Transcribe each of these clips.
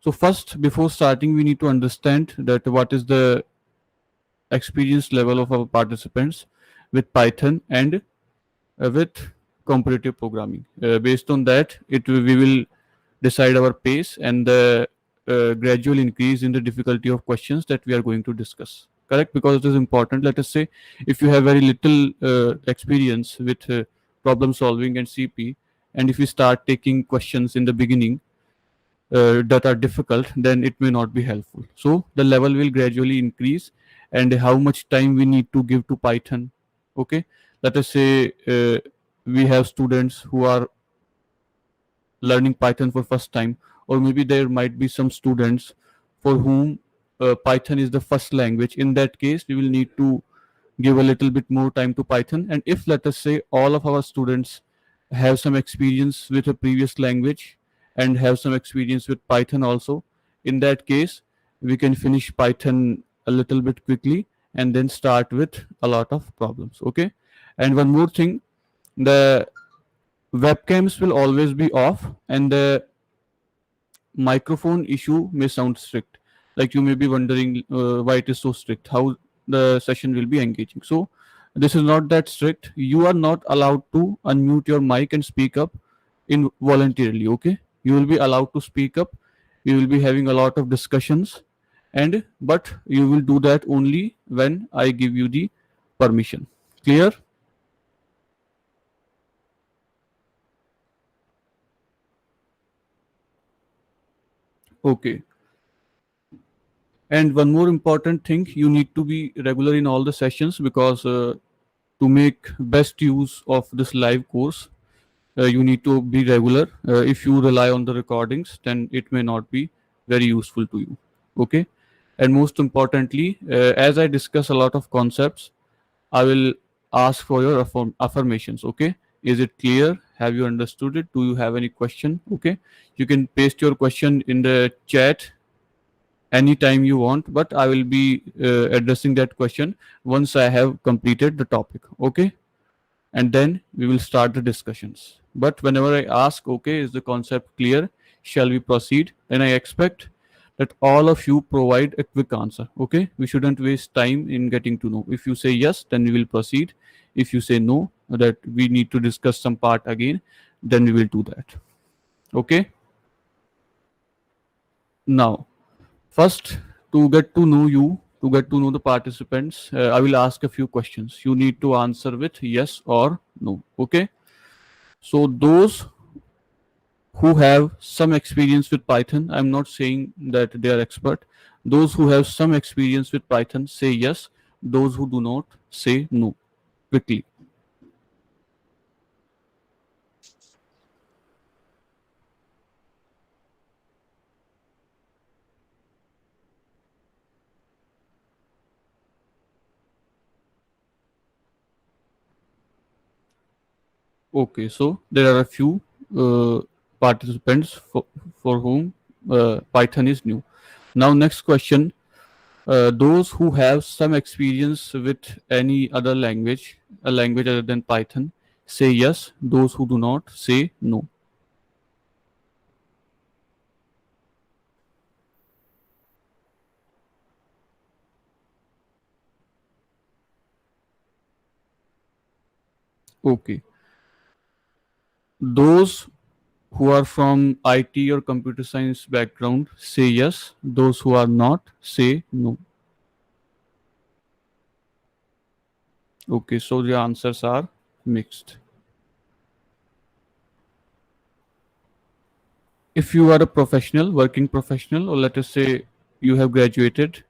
So first, before starting, we need to understand that what is the experience level of our participants with Python and with comparative programming. Based on that, we will decide our pace and the gradual increase in the difficulty of questions that we are going to discuss. Correct? Because it is important. Let us say if you have very little experience with problem solving and CP, and if you start taking questions in the beginning that are difficult, then it may not be helpful. So the level will gradually increase, and how much time we need to give to Python. Okay, let us say we have students who are learning Python for first time, or maybe there might be some students for whom Python is the first language. In that case, we will need to give a little bit more time to Python. And if let us say all of our students have some experience with a previous language and have some experience with Python also, in that case, we can finish Python a little bit quickly and then start with a lot of problems. Okay. And one more thing, the webcams will always be off, and the microphone issue may sound strict. Like you may be wondering why it is so strict, how the session will be engaging. So this is not that strict. You are not allowed to unmute your mic and speak up in voluntarily. Okay, you will be allowed to speak up. You will be having a lot of discussions, and but you will do that only when I give you the permission. Clear? Okay. And one more important thing, you need to be regular in all the sessions, because to make best use of this live course, you need to be regular. If you rely on the recordings, then it may not be very useful to you. Okay. And most importantly, as I discuss a lot of concepts, I will ask for your affirmations. Okay. Is it clear? Have you understood it? Do you have any question? Okay. You can paste your question in the chat anytime you want, but I will be addressing that question once I have completed the topic. Okay. And then we will start the discussions. But whenever I ask, okay, is the concept clear? Shall we proceed? Then I expect that all of you provide a quick answer. Okay. We shouldn't waste time in getting to know. If you say yes, then we will proceed. If you say no, that we need to discuss some part again, then we will do that. Okay. Now, first, to get to know you, to get to know the participants, I will ask a few questions. You need to answer with yes or no. Okay. So, those who have some experience with Python, I'm not saying that they are expert. Those who have some experience with Python say yes. Those who do not say no. Quickly. Okay. So, there are a few uh, participants for whom Python is new. Now, next question. Those who have some experience with any other language, a language other than Python, say yes. Those who do not say no. Okay. Those who are from IT or computer science background say yes. Those who are not say no. Okay, so the answers are mixed. If you are a professional, working professional, or let us say you have graduated,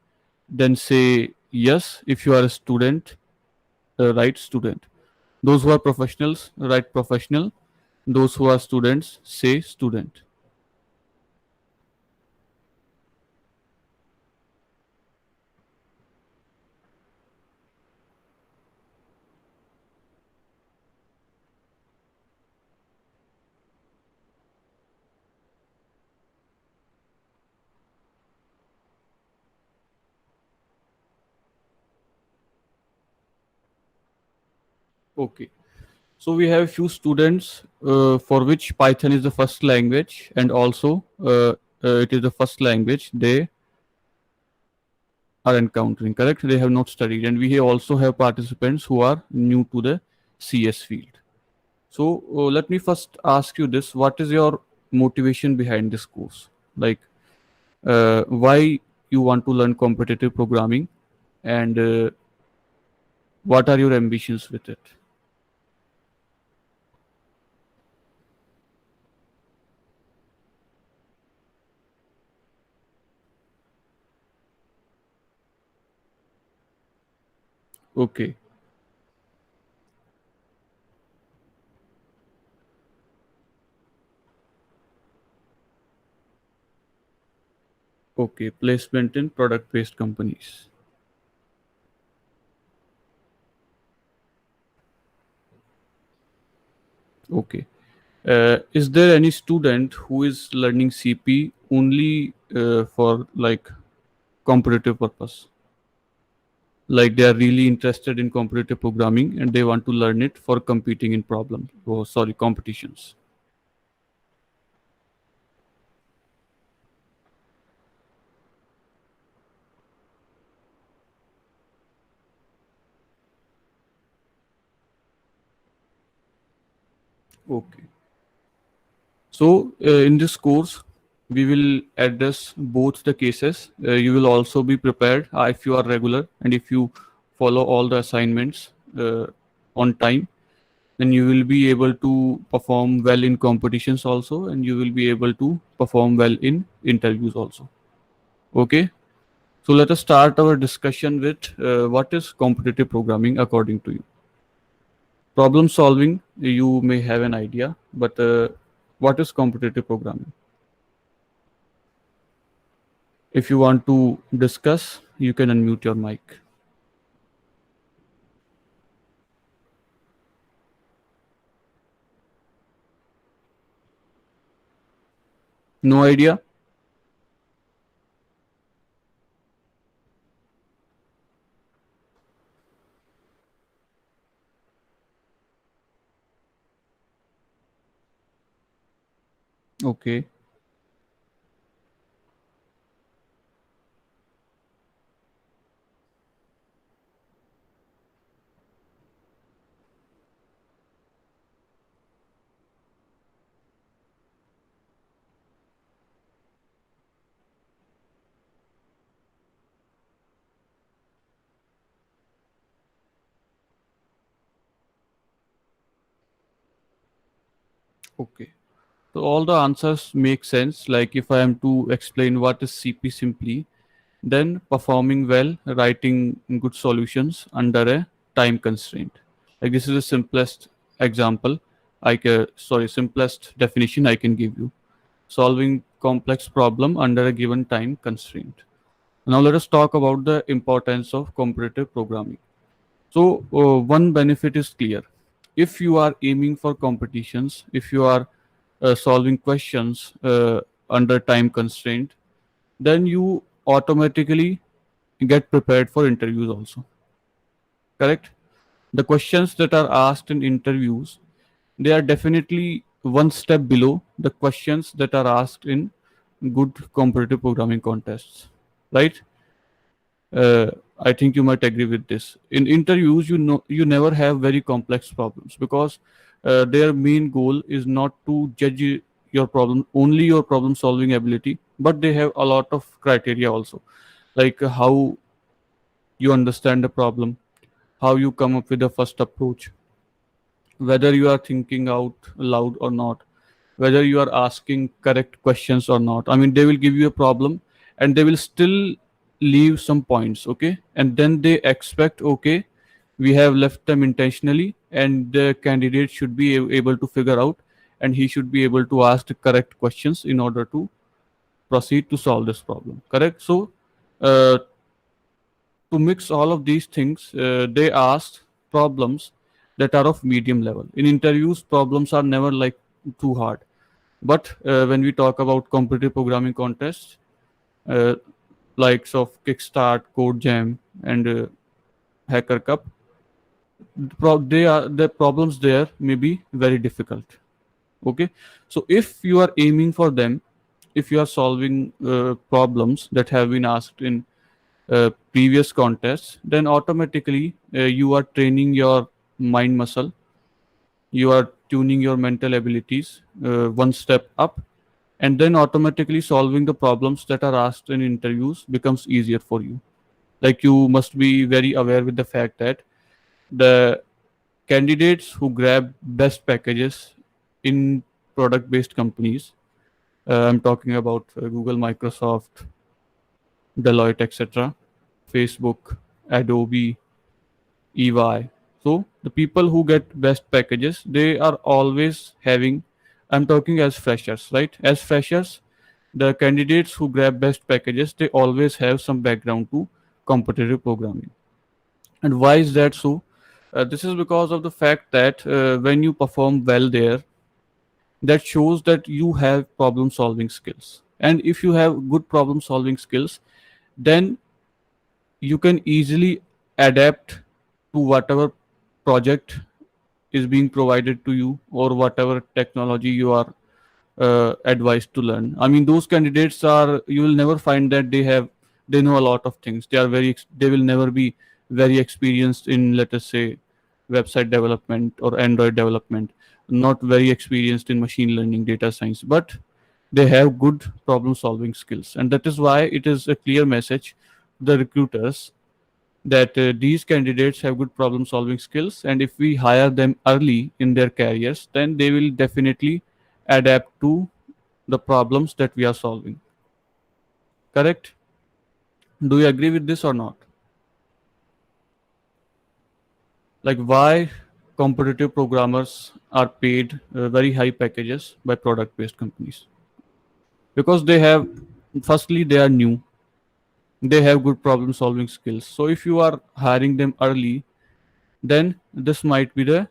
then say yes. If you are a student, write student. Those who are professionals, write professional. Those who are students, say student. Okay. So we have few students for which Python is the first language, and also it is the first language they are encountering, correct? They have not studied, and we also have participants who are new to the CS field. So let me first ask you this: what is your motivation behind this course? Like, why you want to learn competitive programming, and what are your ambitions with it? Okay, okay, placement in product-based companies. Okay. Is there any student who is learning CP only for like competitive purpose? Like they are really interested in competitive programming and they want to learn it for competing in problems. Oh, sorry, competitions. Okay. So in this course, we will address both the cases. You will also be prepared if you are regular and if you follow all the assignments on time, then you will be able to perform well in competitions also, and you will be able to perform well in interviews also. Okay. So let us start our discussion with what is competitive programming according to you. Problem solving, you may have an idea, but what is competitive programming? If you want to discuss, you can unmute your mic. No idea? Okay. Okay. So all the answers make sense. Like if I am to explain what is CP simply, then performing well, writing good solutions under a time constraint. Like this is the simplest example simplest definition I can give you. Solving complex problem under a given time constraint. Now let us talk about the importance of competitive programming. So one benefit is clear. If you are aiming for competitions, if you are solving questions under time constraint, then you automatically get prepared for interviews also. Correct? The questions that are asked in interviews, they are definitely one step below the questions that are asked in good competitive programming contests. Right? uh, I think you might agree with this. In interviews, you never have very complex problems because their main goal is not to judge your problem, only your problem solving ability, but they have a lot of criteria also, like how you understand the problem, how you come up with the first approach, whether you are thinking out loud or not, whether you are asking correct questions or not. I mean, they will give you a problem and they will still leave some points, okay? And then they expect, okay, we have left them intentionally and the candidate should be able to figure out and he should be able to ask the correct questions in order to proceed to solve this problem, correct? So, uh, to mix all of these things, they asked problems that are of medium level. In interviews, problems are never like too hard. But when we talk about competitive programming contests, uh, likes of Kickstart, Code Jam, and Hacker Cup, they are the problems there may be very difficult. Okay, so if you are aiming for them, if you are solving problems that have been asked in previous contests, then automatically you are training your mind muscle, you are tuning your mental abilities one step up, and then automatically solving the problems that are asked in interviews becomes easier for you. Like, you must be very aware with the fact that the candidates who grab best packages in product based companies, I'm talking about Google, Microsoft, Deloitte, etc., Facebook, Adobe, EY. So the people who get best packages, they are always having, I'm talking as freshers, right? As freshers, the candidates who grab best packages, they always have some background to competitive programming. And why is that so? This is because of the fact that when you perform well there, that shows that you have problem solving skills. And if you have good problem solving skills, then you can easily adapt to whatever project is being provided to you, or whatever technology you are advised to learn. I mean, those candidates are, you will never find that they know a lot of things. They are they will never be very experienced in, let us say, website development or Android development, not very experienced in machine learning, data science, but they have good problem solving skills. And that is why it is a clear message to the recruiters that these candidates have good problem solving skills, and if we hire them early in their careers, then they will definitely adapt to the problems that we are solving. Correct? Do you agree with this or not? Like, why competitive programmers are paid very high packages by product based companies? Because they have, firstly, they are new, they have good problem solving skills. So if you are hiring them early, then this might be the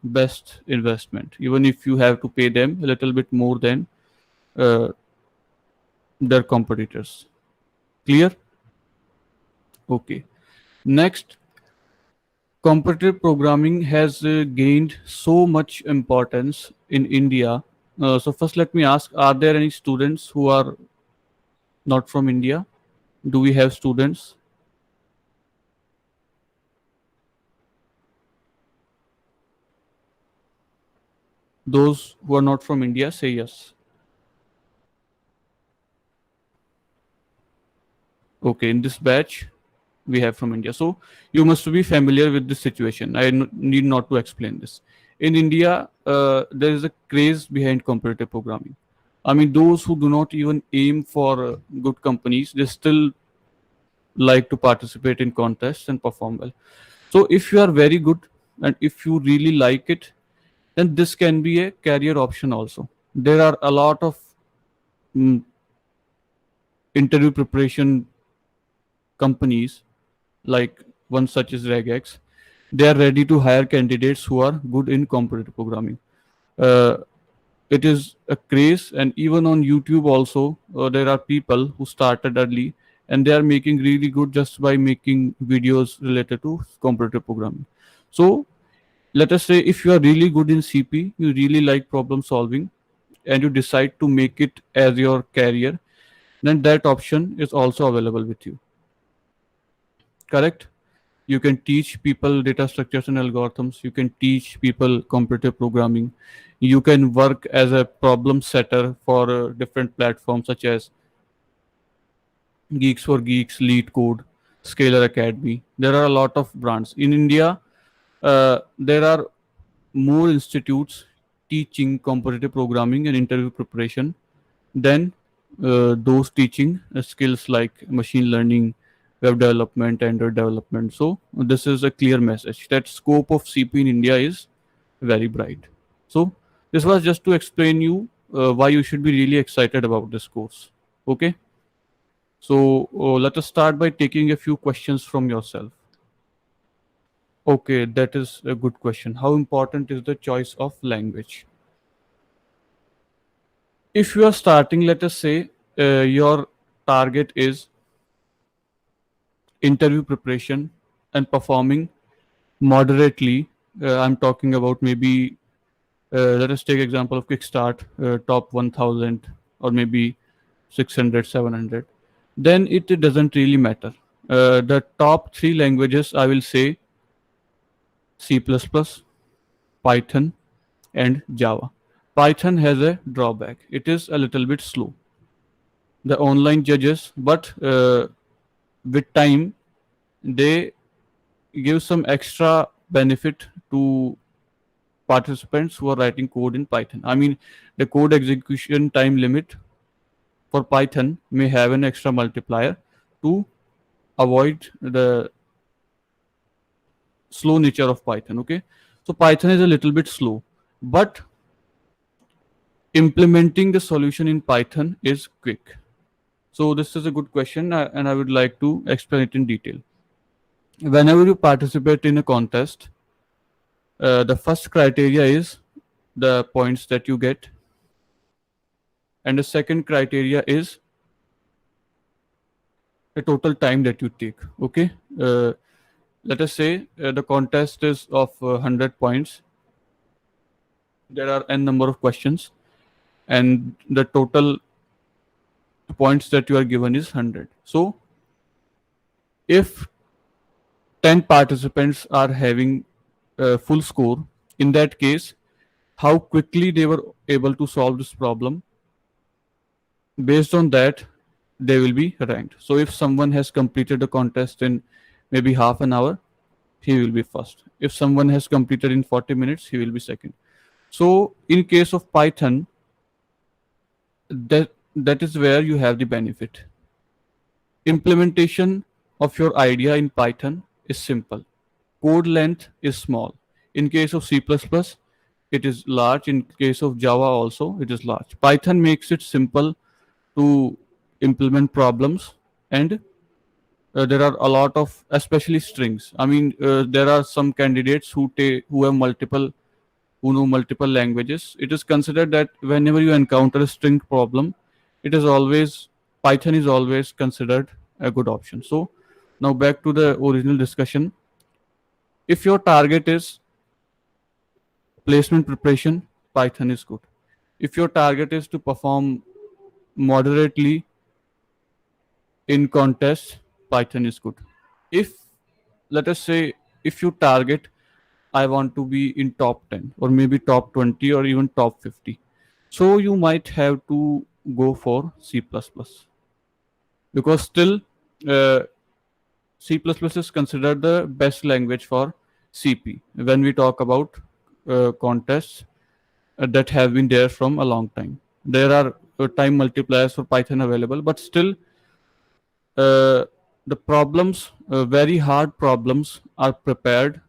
best investment, even if you have to pay them a little bit more than uh, their competitors. Clear? Okay. Next, competitive programming has gained so much importance in India. So first, let me ask: are there any students who are not from India? Do we have students? Those who are not from India, say yes. Okay, in this batch, we have from India. So you must be familiar with this situation. Need not to explain this. In India, there is a craze behind competitive programming. I mean, those who do not even aim for good companies, they still like to participate in contests and perform well. So if you are very good and if you really like it, then this can be a career option also. There are a lot of mm, interview preparation companies, like one such as regex. They are ready to hire candidates who are good in competitive programming. uh, it is a craze, and even on YouTube also, there are people who started early and they are making really good just by making videos related to competitive programming. So let us say if you are really good in CP, you really like problem solving, and you decide to make it as your career, then that option is also available with you. Correct? You can teach people data structures and algorithms, you can teach people competitive programming, you can work as a problem setter for different platforms such as Geeks for Geeks, Lead Code, Scalar Academy. There are a lot of brands in India. There are more institutes teaching competitive programming and interview preparation than those teaching skills like machine learning, web development, Android development. So this is a clear message that scope of CP in India is very bright. So this was just to explain you why you should be really excited about this course. Okay. So let us start by taking a few questions from yourself. Okay, that is a good question. How important is the choice of language? If you are starting, let us say your target is interview preparation and performing moderately. I'm talking about maybe, let us take example of Kickstart, top 1000. or maybe 600, 700, then it doesn't really matter. The top three languages, I will say C++, Python, and Java. Python has a drawback. It is a little bit slow. The online judges, but with time, they give some extra benefit to participants who are writing code in Python. I mean, the code execution time limit for Python may have an extra multiplier to avoid the slow nature of Python. Okay, so Python is a little bit slow, but implementing the solution in Python is quick. So this is a good question, and I would like to explain it in detail. Whenever you participate in a contest, the first criteria is the points that you get, and the second criteria is the total time that you take. Okay, let us say the contest is of 100 points. There are n number of questions, and the total points that you are given is 100. So if 10 participants are having full score, in that case, how quickly they were able to solve this problem, based on that, they will be ranked. So if someone has completed the contest in maybe half an hour, he will be first. If someone has completed in 40 minutes, he will be second. So in case of Python, that is where you have the benefit. Implementation of your idea in Python is simple. Code length is small. In case of C++, it is large. In case of Java also, it is large. Python makes it simple to implement problems, and there are a lot of, especially strings. I mean, there are some candidates who have multiple, who know multiple languages. It is considered that whenever you encounter a string problem, it is always, Python is always considered a good option. So now back to the original discussion. If your target is placement preparation, Python is good. If your target is to perform moderately in contests, Python is good. If, let us say, if you target, I want to be in top 10 or maybe top 20 or even top 50, so you might have to go for C++, because still uh, C++ is considered the best language for CP when we talk about contests that have been there from a long time. There are time multipliers for Python available, but still the problems, very hard problems, are prepared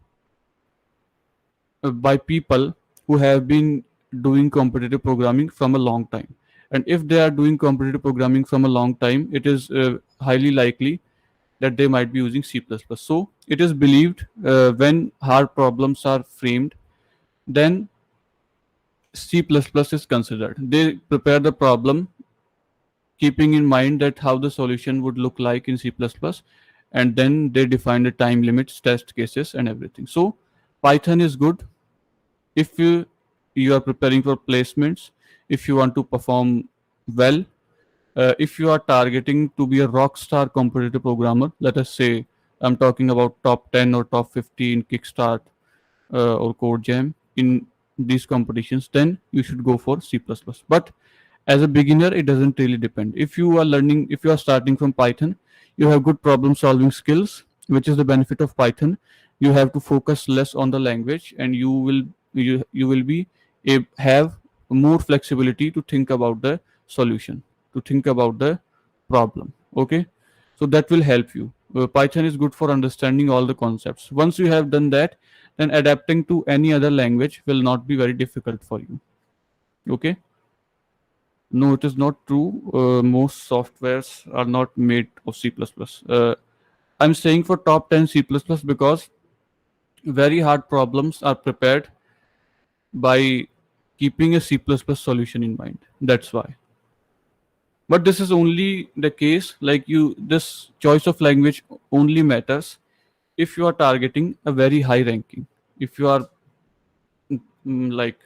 by people who have been doing competitive programming from a long time. And if they are doing competitive programming from a long time, it is highly likely that they might be using C++. So it is believed when hard problems are framed, then C++ is considered. They prepare the problem keeping in mind that how the solution would look like in C++, and then they define the time limits, test cases, and everything. So Python is good if you are preparing for placements, if you want to perform well, if you are targeting to be a rock star competitive programmer. Let us say I'm talking about top 10 or top 50 in Kickstart or CodeJam in these competitions, then you should go for C++. But as a beginner, it doesn't really depend. If you are learning, if you are starting from Python, you have good problem solving skills, which is the benefit of Python. You have to focus less on the language, and you will be have more flexibility to think about the solution, to think about the problem. Okay, so that will help you. Python is good for understanding all the concepts. Once you have done that, then adapting to any other language will not be very difficult for you. Okay. No, it is not true. Most softwares are not made of C++. I'm saying for top 10 C++ because very hard problems are prepared by keeping a C++ solution in mind. That's why. But this is only the case, like you, this choice of language only matters if you are targeting a very high ranking. If you are like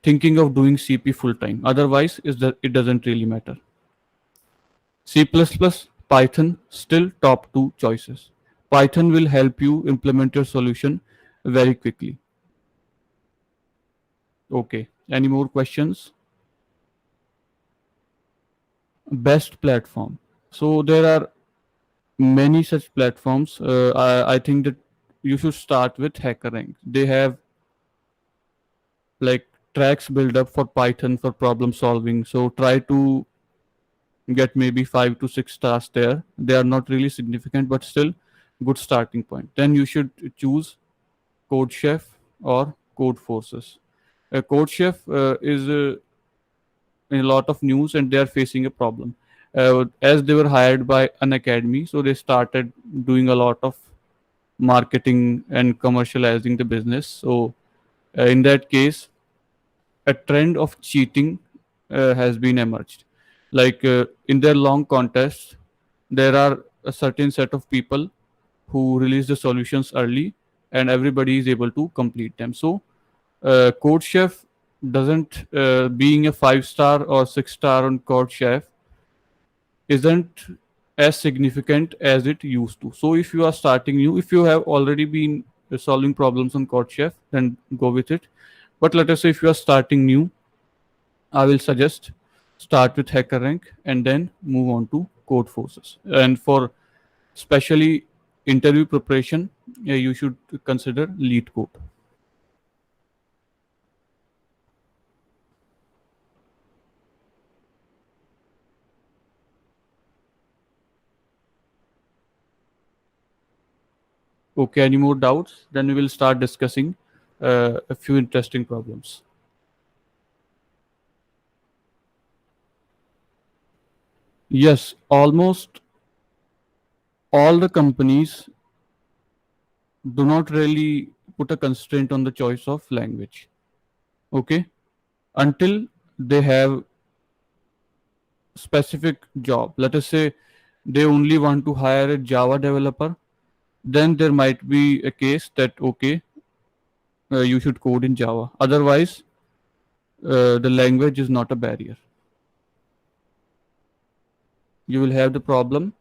thinking of doing CP full time. Otherwise, is that it doesn't really matter. C++, Python, still top two choices. Python will help you implement your solution very quickly. Okay. Any more questions? Best platform. So there are many such platforms. I think that you should start with HackerRank. They have like tracks built up for Python for problem solving. So try to get maybe 5 to 6 stars there. They are not really significant, but still good starting point. Then you should choose CodeChef or CodeForces. CodeChef is in a lot of news and they are facing a problem. As they were hired by an academy, so they started doing a lot of marketing and commercializing the business. So in that case, a trend of cheating has been emerged. Like in their long contests, there are a certain set of people who release the solutions early, and everybody is able to complete them. So CodeChef doesn't being a 5 star or 6 star on CodeChef isn't as significant as it used to. So if you are starting new, if you have already been solving problems on CodeChef, then go with it. But let us say if you are starting new, I will suggest start with HackerRank and then move on to CodeForces. And for especially interview preparation, you should consider LeetCode. Okay, any more doubts? Then we will start discussing a few interesting problems. Yes, almost all the companies do not really put a constraint on the choice of language. Okay, until they have specific job. Let us say they only want to hire a Java developer, then there might be a case that okay, you should code in Java. Otherwise, the language is not a barrier. You will have the problem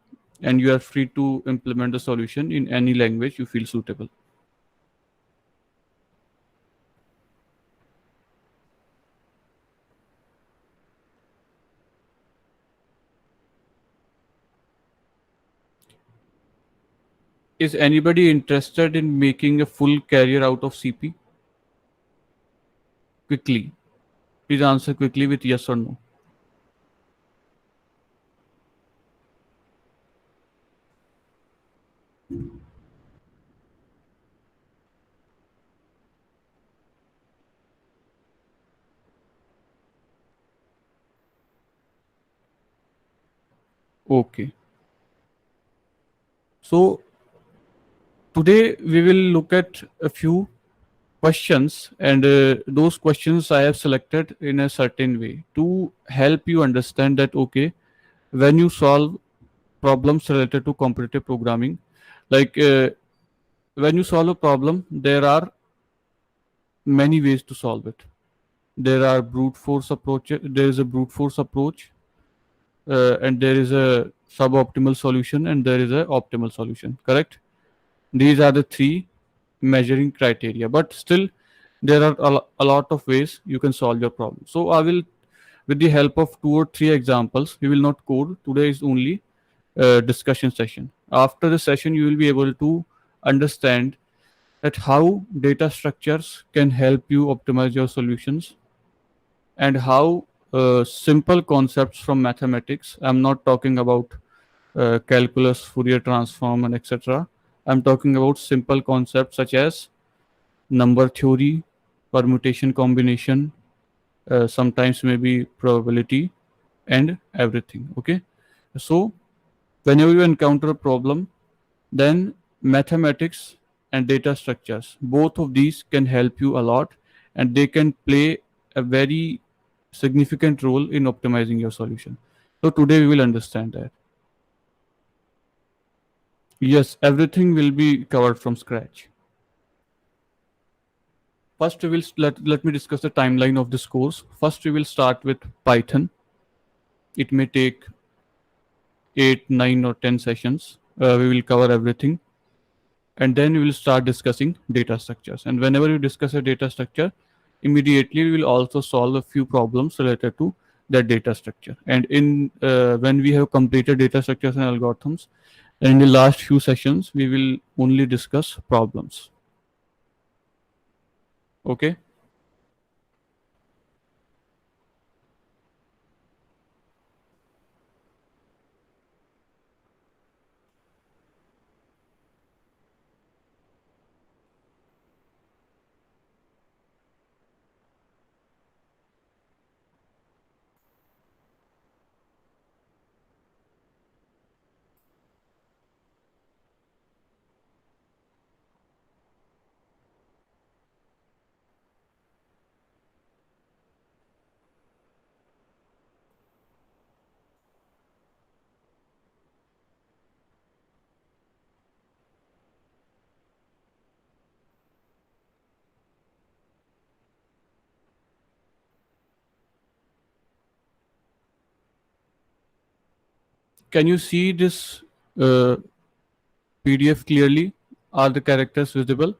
and you are free to implement the solution in any language you feel suitable. Is anybody interested in making a full career out of CP? Quickly. Please answer quickly with yes or no. Okay. So today we will look at a few questions, and those questions I have selected in a certain way to help you understand that okay, when you solve problems related to competitive programming, like when you solve a problem, there are many ways to solve it. There are brute force approach. There is a brute force approach, and there is a suboptimal solution, and there is a optimal solution. Correct? These are the three measuring criteria. But still, there are a lot of ways you can solve your problem. So I will, with the help of 2 or 3 examples, we will not code. Today is only a discussion session. After the session, you will be able to understand that how data structures can help you optimize your solutions and how simple concepts from mathematics. I'm not talking about calculus, Fourier transform, and etc. I'm talking about simple concepts such as number theory, permutation combination, sometimes maybe probability, and everything. Okay, so whenever you encounter a problem, then mathematics and data structures, both of these can help you a lot, and they can play a very significant role in optimizing your solution. So today we will understand that. Yes, everything will be covered from scratch. First, let me discuss the timeline of this course. First, we will start with Python. It may take 8, 9, or 10 sessions. We will cover everything. And then we will start discussing data structures. And whenever you discuss a data structure, immediately we will also solve a few problems related to that data structure. And in when we have completed data structures and algorithms, in the last few sessions, we will only discuss problems. Okay. Can you see this uh, PDF clearly? Are the characters visible?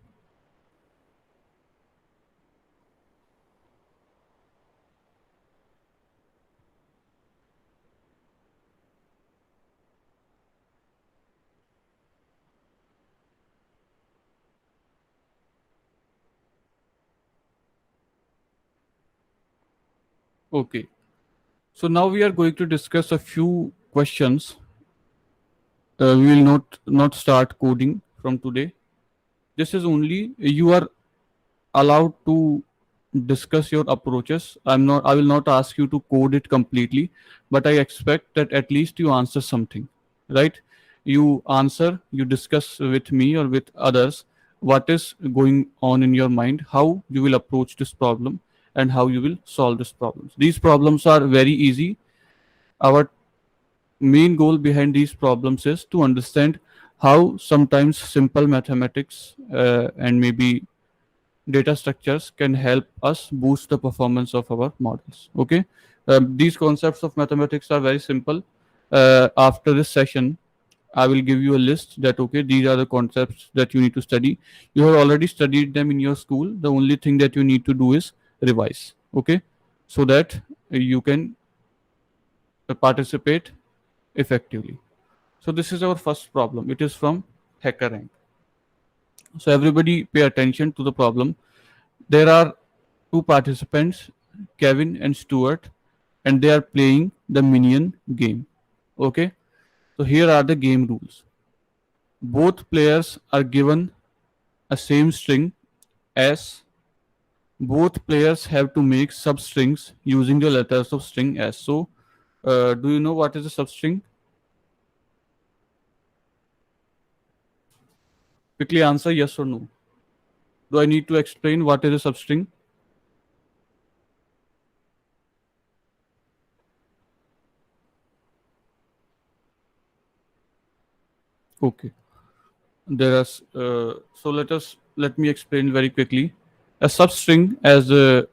Okay. So now we are going to discuss a few questions. We will not start coding from today. This is only you are allowed to discuss your approaches. I will not ask you to code it completely, but I expect that at least you answer something, right? You answer, you discuss with me or with others what is going on in your mind, how you will approach this problem, and how you will solve this problems. These problems are very easy. Our main goal behind these problems is to understand how sometimes simple mathematics and maybe data structures can help us boost the performance of our models. Okay. These concepts of mathematics are very simple. After this session, I will give you a list that okay, these are the concepts that you need to study. You have already studied them in your school. The only thing that you need to do is revise. Okay, so that you can participate effectively. So this is our first problem. It is from HackerRank. So everybody pay attention to the problem. There are two participants, Kevin and Stuart, and they are playing the minion game. Okay, so here are the game rules. Both players are given a same string S. Both players have to make substrings using the letters of string S. So, do you know what is a substring? Quickly answer yes or no. Do I need to explain what is a substring? Okay. So let me explain very quickly. A substring, as it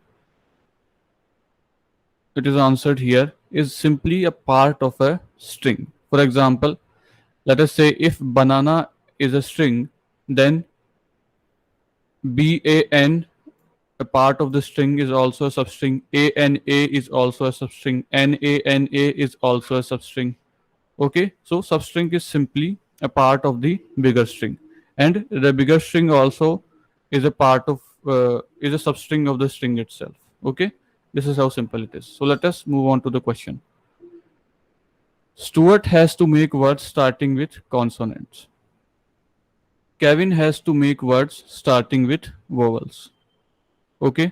is answered here, is simply a part of a string. For example, let us say if banana is a string, then ban, a part of the string, is also a substring. Ana is also a substring. Nana is also a substring. Okay, so substring is simply a part of the bigger string, and the bigger string also is a part of is a substring of the string itself. Okay, this is how simple it is. So let us move on to the question. Stuart has to make words starting with consonants. Kevin has to make words starting with vowels. Okay,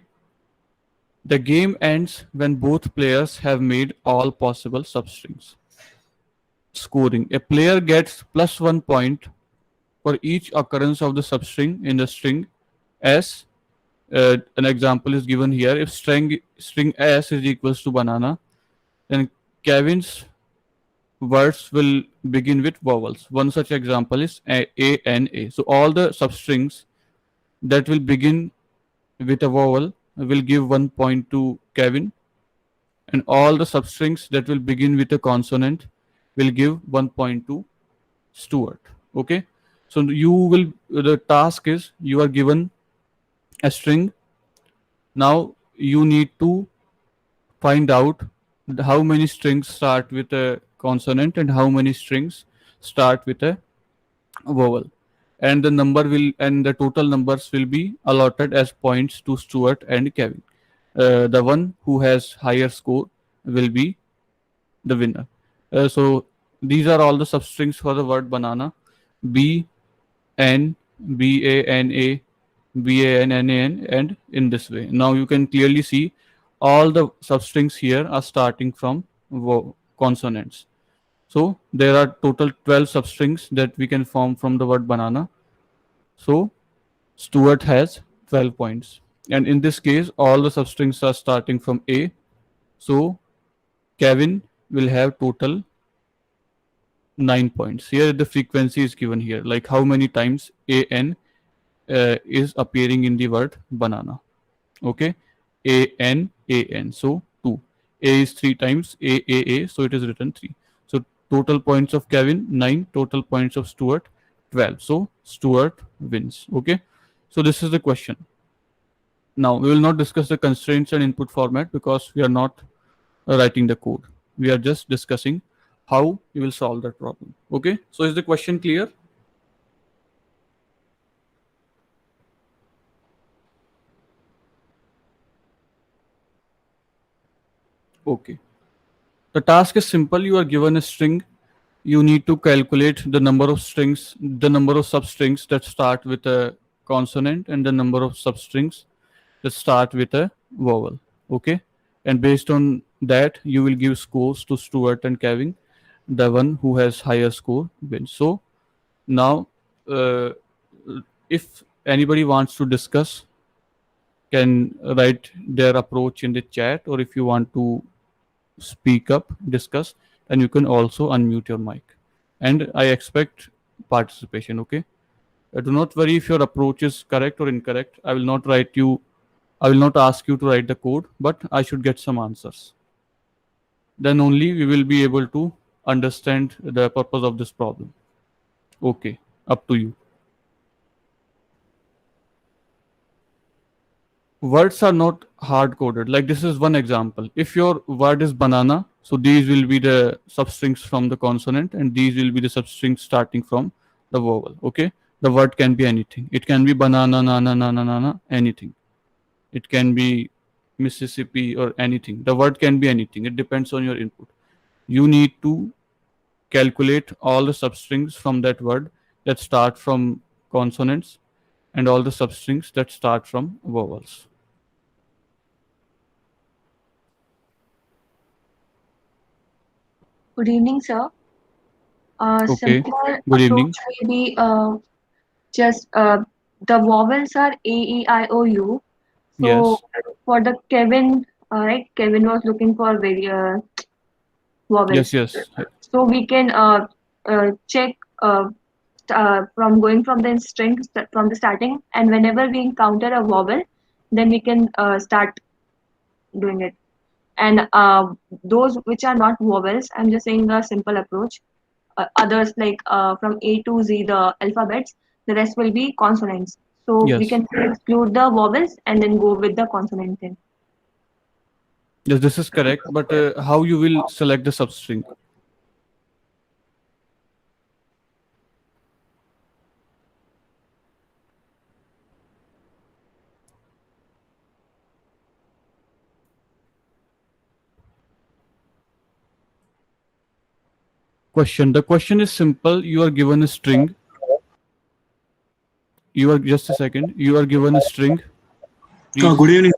the game ends when both players have made all possible substrings. Scoring: a player gets +1 point for each occurrence of the substring in the string S. An example is given here. If string S is equals to banana, then Kevin's words will begin with vowels. One such example is A N A. So all the substrings that will begin with a vowel will give 1 point to Kevin, and all the substrings that will begin with a consonant will give 1 point to Stuart. Okay, so the task is you are given a string. Now you need to find out how many strings start with a consonant and how many strings start with a vowel, and the total numbers will be allotted as points to Stuart and Kevin. The one who has higher score will be the winner. So these are all the substrings for the word banana: B, N, BANA, BANNAN, and in this way. Now you can clearly see all the substrings here are starting from consonants. So there are total 12 substrings that we can form from the word banana. So Stuart has 12 points. And in this case, all the substrings are starting from A. So Kevin will have total 9 points. Here the frequency is given here, like how many times AN is appearing in the word banana. Okay, AN. So 2. A is 3 times A. So it is written 3. So total points of Kevin 9. Total points of Stuart 12. So Stuart wins. Okay. So this is the question. Now we will not discuss the constraints and input format because we are not writing the code. We are just discussing how you will solve that problem. Okay. So is the question clear? Okay. The task is simple. You are given a string. You need to calculate the number of strings, the number of substrings that start with a consonant, and the number of substrings that start with a vowel. Okay. And based on that, you will give scores to Stuart and Kevin. The one who has higher score wins. So now, uh, if anybody wants to discuss, can write their approach in the chat, or if you want to speak up, discuss, and you can also unmute your mic. And I expect participation. Okay. Do not worry if your approach is correct or incorrect. I will not ask you to write the code, but I should get some answers. Then only we will be able to understand the purpose of this problem. Okay, up to you. Words are not hard coded. Like this is one example. If your word is banana, so these will be the substrings from the consonant, and these will be the substrings starting from the vowel. Okay, the word can be anything. It can be banana, nana, nana, nana, anything. It can be Mississippi or anything. The word can be anything. It depends on your input. You need to calculate all the substrings from that word that start from consonants and all the substrings that start from vowels. Good evening, sir. A Okay. simpler Good approach evening. will be just the vowels are A, E, I, O, U. So Yes. for the Kevin, right? Kevin was looking for various Yes. vowels. Yes. So we can check from going from the string from the starting, and whenever we encounter a vowel, then we can start doing it. And those which are not vowels, I'm just saying a simple approach. Others like from A to Z, the alphabets, the rest will be consonants. So we Yes. can exclude the vowels and then go with the consonant thing. Yes. This is correct. But how you will select the substring? Question. The question is simple. You are given a string. You are just a second. You are given a string. Good Please. evening.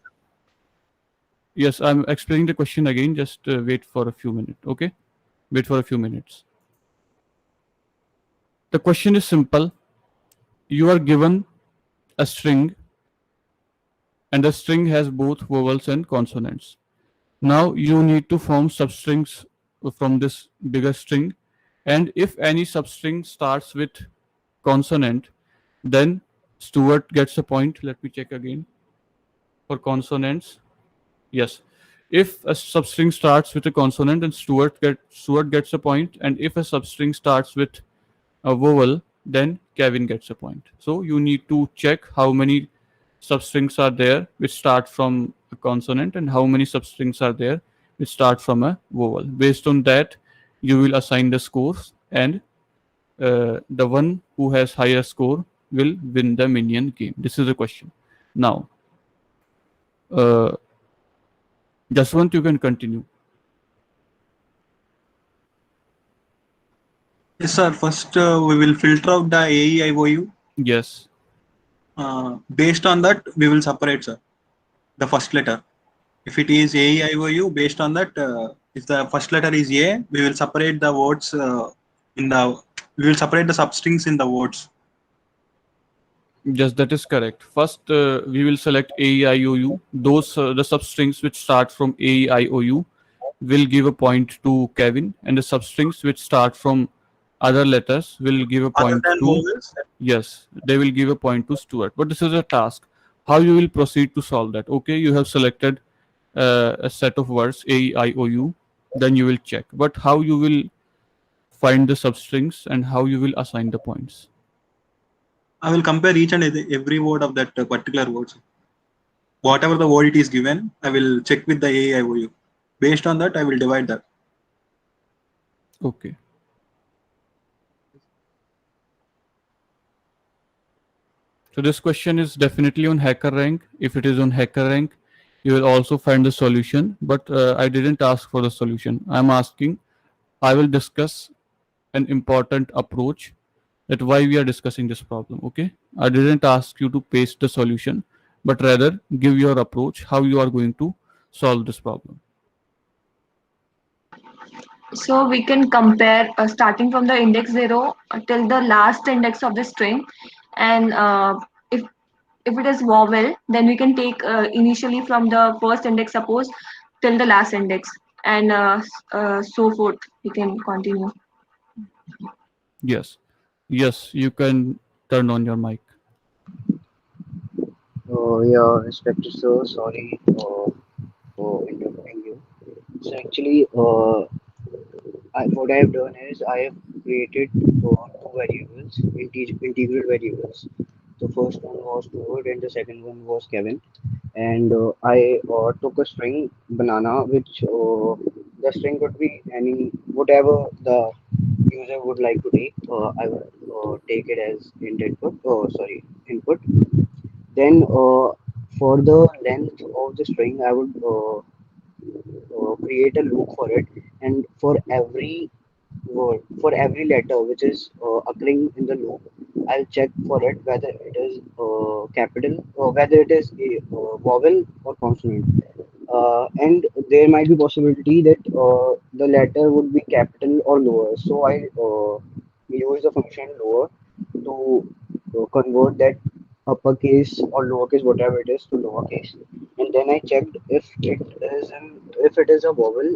Yes, I'm explaining the question again. Just wait for a few minutes. Okay. Wait for a few minutes. The question is simple. You are given a string, and the string has both vowels and consonants. Now you need to form substrings from this bigger string, and if any substring starts with consonant, then Stuart gets a point. Let me check again. For consonants, yes. If a substring starts with a consonant, then Stuart gets a point, and if a substring starts with a vowel, then Kevin gets a point. So you need to check how many substrings are there which start from a consonant and how many substrings are there which start from a vowel. Based on that, you will assign the scores, and the one who has higher score will win the minion game. This is the question. Now, uh, Jaswant, you can continue. Yes, sir. First, we will filter out the AEIOU. Yes. Based on that, we will separate, sir, the first letter. If it is AEIOU, based on that, if the first letter is A, we will separate the words we will separate the substrings in the words. Yes, that is correct. First, we will select A, E, I, O, U. Those the substrings which start from A, E, I, O, U will give a point to Kevin, and the substrings which start from other letters will give a Other point than to, vowels, yes, they will give a point to Stuart. But this is a task. How you will proceed to solve that? Okay, you have selected a set of words A, E, I, O, U. Then you will check. But how you will find the substrings and how you will assign the points? I will compare each and every word of that particular word. Sir. Whatever the word it is given, I will check with the AEIOU. Based on that, I will divide that. Okay. So this question is definitely on HackerRank. If it is on HackerRank, you will also find the solution. But I didn't ask for the solution. I'm asking. I will discuss an important approach that why we are discussing this problem. Okay. I didn't ask you to paste the solution, but rather give your approach how you are going to solve this problem. So we can compare starting from the index 0 till the last index of the string, and if if it is vowel, then we can take initially from the first index, suppose, till the last index, and so forth. We can continue. Yes. Yes, you can turn on your mic. Yeah, respected sir, sorry for interrupting you. So actually, what I have done is I have created two variables, integral variables. The first one was Stuart and the second one was Kevin. And I took a string banana, which the string could be any whatever the user would like to take. I will take it as input. Oh, sorry, input. Then for the length of the string, I would create a loop for it, and for every word, for every letter which is occurring in the loop, I'll check for it whether it is capital or whether it is a vowel or consonant. And there might be possibility that the letter would be capital or lower. So I use the function lower to convert that uppercase or lowercase, whatever it is, to lowercase. And then I checked if it is a vowel.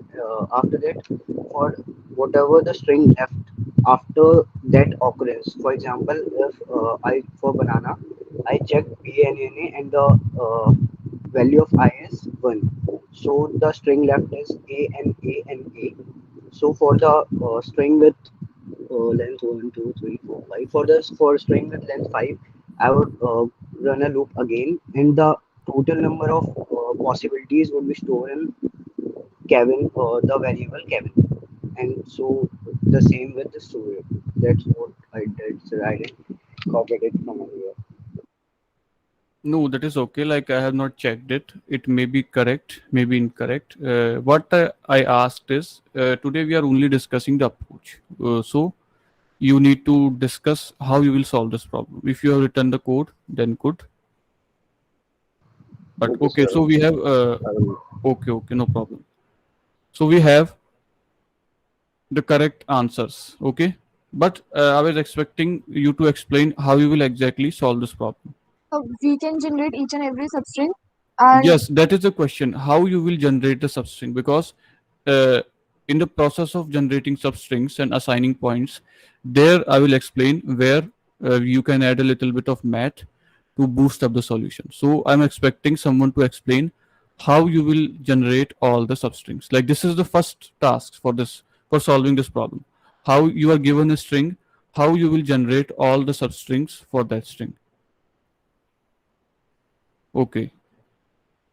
After that, for whatever the string left after that occurrence. For example, if I for banana, I check BNNA and the value of I is 1. So the string left is A and A and A. So for the string with length 1, 2, 3, 4, 5. For string with length 5, I would run a loop again, and the total number of possibilities would be stored in Kevin, the variable Kevin. And so the same with the story. That's what I did. So I did copied it from here. No, that is okay. Like I have not checked it. It may be correct, may be incorrect. What I asked is today we are only discussing the approach. So you need to discuss how you will solve this problem. If you have written the code, then good. But Okay, okay, sir. so we have I will. okay, no problem. So we have the correct answers. Okay, but I was expecting you to explain how you will exactly solve this problem. We can generate each and every substring, and Yes, that is the question. How you will generate the substring? Because uh, in the process of generating substrings and assigning points, there I will explain where you can add a little bit of math to boost up the solution. So I'm expecting someone to explain how you will generate all the substrings. Like this is the first task for solving this problem. How you are given a string, how you will generate all the substrings for that string. Okay,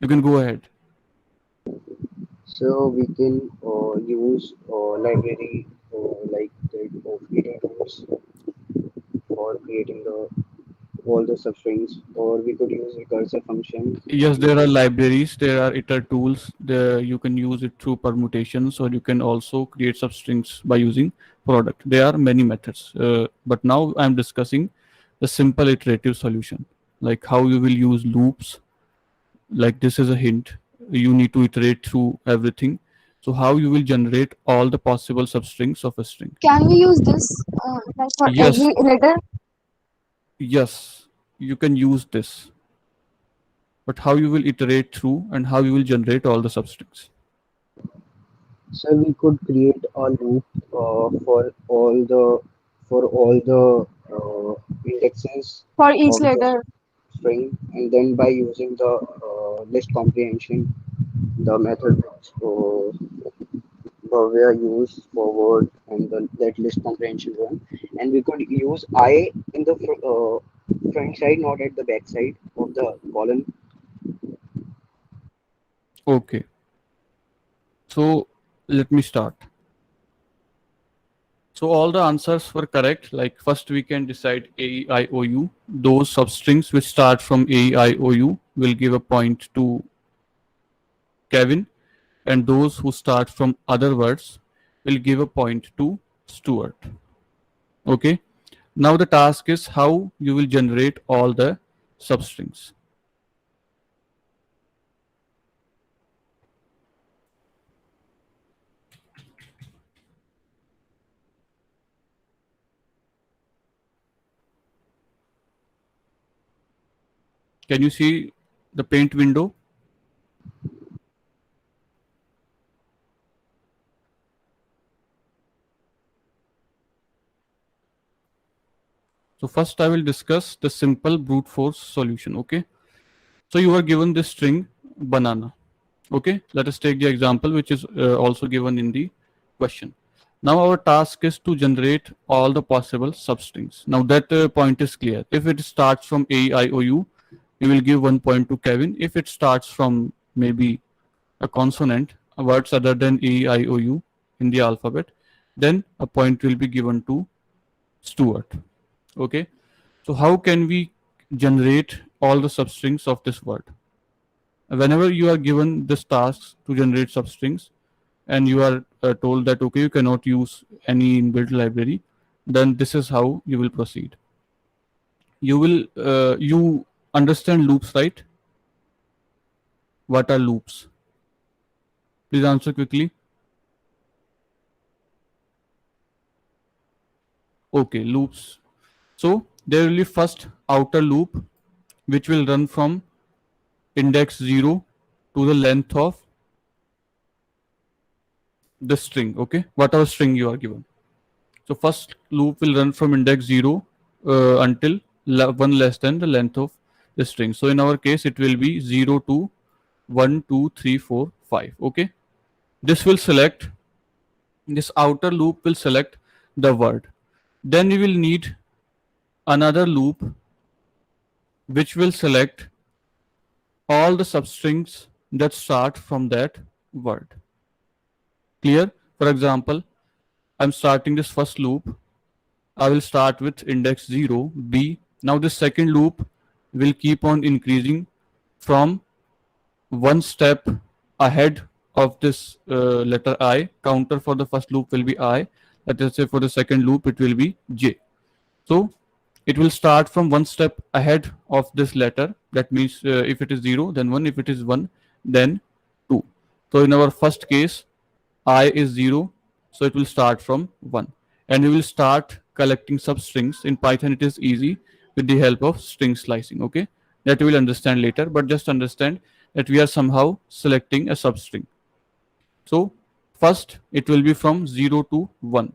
you can go ahead. So we can use library like the feeding tools for creating the all the substrings, or we could use recursive function. Yes, there are libraries, there are iter tools. There you can use it through permutations, or you can also create substrings by using product. There are many methods, but now I'm discussing the simple iterative solution, like how you will use loops. Like this is a hint. You need to iterate through everything. So how you will generate all the possible substrings of a string. Can we use this like for Yes, every letter? yes, you can use this. But how you will iterate through and how you will generate all the substrings. So we could create a loop for all the indexes For each of the letter. string, and then by using the list comprehension, the method which Bhavya used for word and that list comprehension one, and we could use I in the front side, not at the back side of the column. Okay, so let me start. So all the answers were correct. Like first we can decide A, E, I, O, U. Those substrings which start from A, E, I, O, U will give a point to Kevin, and those who start from other words will give a point to Stuart. Okay. Now the task is how you will generate all the substrings. Can you see the paint window? So first I will discuss the simple brute force solution. Okay. So you are given this string banana. Okay. Let us take the example which is also given in the question. Now our task is to generate all the possible substrings. Now that point is clear. If it starts from A, I, O, U, you will give 1 point to Kevin. If it starts from maybe a consonant, words other than A, I, O, U in the alphabet, then a point will be given to Stuart. Okay. So how can we generate all the substrings of this word? Whenever you are given this task to generate substrings and you are told that okay, you cannot use any inbuilt library, then this is how you will proceed. You understand loops, right? What are loops? Please answer quickly. Okay, loops. So there will be first outer loop which will run from index 0 to the length of the string. Okay, whatever string you are given. So first loop will run from index 0 until 1 less than the length of the string. So in our case it will be 0 to 1 2 3 4 5. Okay, this will select, this outer loop will select the word. Then we will need another loop which will select all the substrings that start from that word. Clear? For example, I'm starting this first loop. I will start with index 0, B. Now this second loop will keep on increasing from one step ahead of this letter I. Counter for the first loop will be I. Let us say for the second loop it will be J. So it will start from one step ahead of this letter. That means if it is 0, then 1. If it is 1, then 2. So in our first case, I is 0, so it will start from 1. And we will start collecting substrings. In Python, it is easy with the help of string slicing. Okay, that we will understand later, but just understand that we are somehow selecting a substring. So first, it will be from 0 to 1.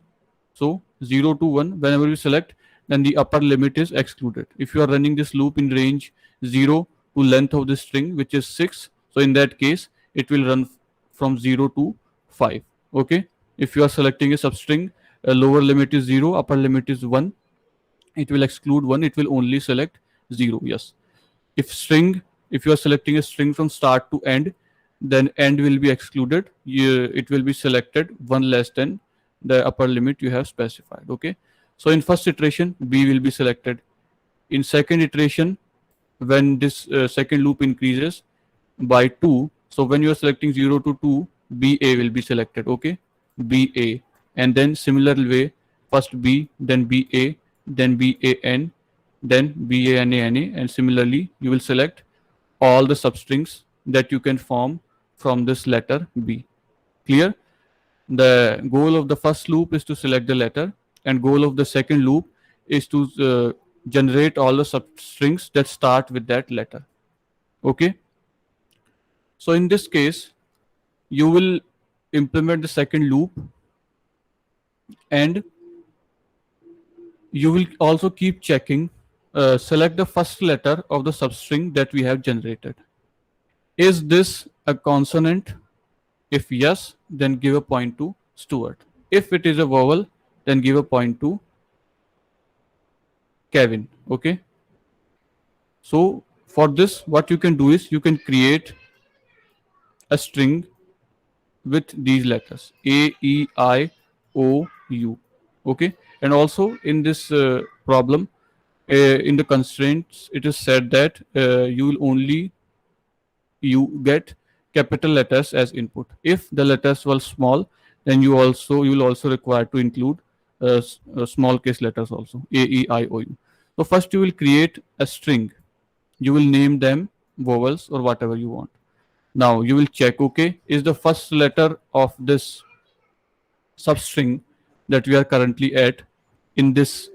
So 0 to 1, whenever we select, then the upper limit is excluded. If you are running this loop in range 0 to length of the string, which is 6, so in that case it will run from 0 to 5. Okay, if you are selecting a substring, a lower limit is 0, upper limit is 1, it will exclude 1, it will only select 0. Yes, if you are selecting a string from start to end, then end will be excluded. It will be selected 1 less than the upper limit you have specified. Okay, so in first iteration b will be selected. In second iteration, when this second loop increases by 2, so when you are selecting 0 to 2, ba will be selected. Okay, ba, and then similar way, first b, then ba, then ban, then bana, and similarly you will select all the substrings that you can form from this letter b. Clear? The goal of the first loop is to select the letter, and goal of the second loop is to generate all the substrings that start with that letter. Okay, so in this case you will implement the second loop, and you will also keep checking, select the first letter of the substring that we have generated. Is this a consonant? If yes, then give a point to Stuart. If it is a vowel, then give a point to Kevin. Okay, so for this what you can do is you can create a string with these letters A, E, I, O, U. Okay, and also in this problem, in the constraints it is said that you will only get capital letters as input. If the letters were small, then you will also require to include small case letters also, A, E, I, O, U. So first you will create a string. You will name them vowels or whatever you want. Now you will check, okay, is the first letter of this substring that we are currently at in this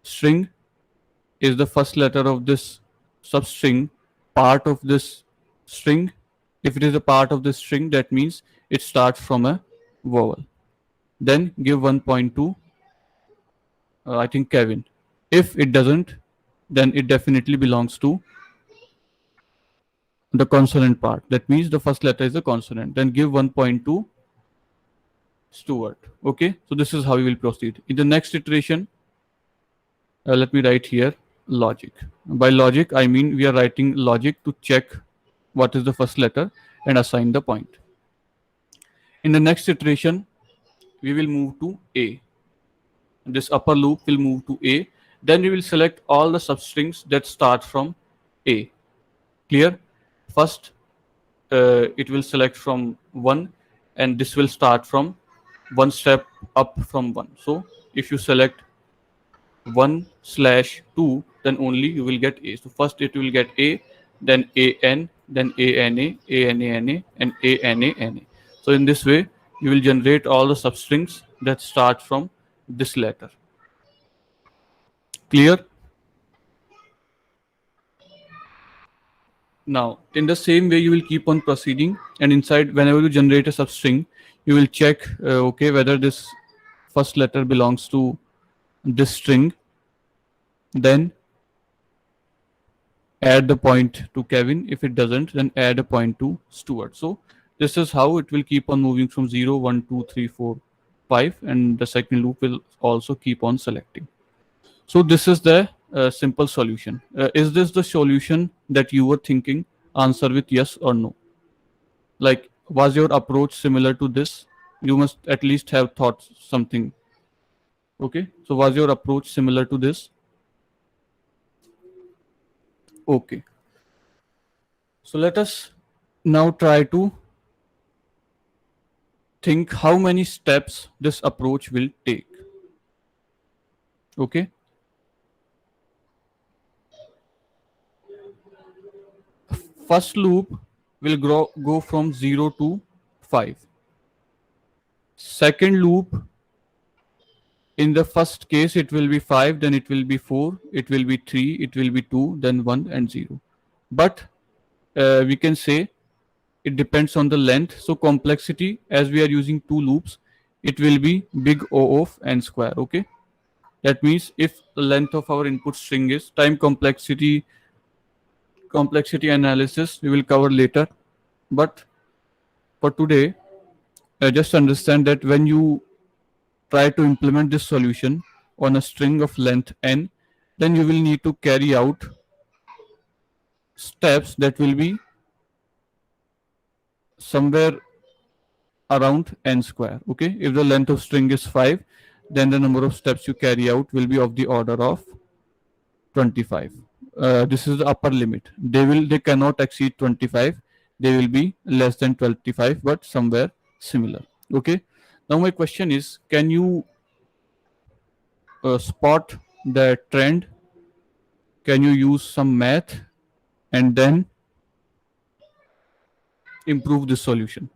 string, is the first letter of this substring part of this string? If it is a part of this string, that means it starts from a vowel. Then give 1 point to I think Kevin. If it doesn't, then it definitely belongs to the consonant part. That means the first letter is a consonant. Then give 1 point to Stuart. Okay, so this is how we will proceed. In the next iteration, let me write here logic. By logic, I mean we are writing logic to check what is the first letter and assign the point. In the next iteration, we will move to A. This upper loop will move to A. Then we will select all the substrings that start from A. Clear? First, it will select from 1, and this will start from 1 step up from 1. So if you select 1/2, then only you will get A. So first it will get A, then AN, then ANA, ANANA, and ANANA. So in this way, you will generate all the substrings that start from this letter. Clear? Now, in the same way, you will keep on proceeding, and inside, whenever you generate a substring, you will check, okay, whether this first letter belongs to this string. Then add the point to Kevin. If it doesn't, then add a point to Stuart. So this is how it will keep on moving from 0, 1, 2, 3, 4, 5, and the second loop will also keep on selecting. So this is the simple solution. Is this the solution that you were thinking? Answer with yes or no. Like, was your approach similar to this? You must at least have thought something. Okay, so was your approach similar to this? Okay, so let us now try to think how many steps this approach will take. Okay, first loop will go from 0 to 5. Second loop, in the first case it will be 5, then it will be 4, it will be 3, it will be 2, then 1 and 0. But we can say it depends on the length. So complexity, as we are using 2 loops, it will be big O of n square. Okay, That means if the length of our input string is time complexity analysis we will cover later, but for today just understand that when you try to implement this solution on a string of length n, then you will need to carry out steps that will be somewhere around n square. Okay, if the length of string is 5, then the number of steps you carry out will be of the order of 25. This is the upper limit. They cannot exceed 25. They will be less than 25, but somewhere similar. Okay. Now my question is, can you spot the trend? Can you use some math and then improve the solution?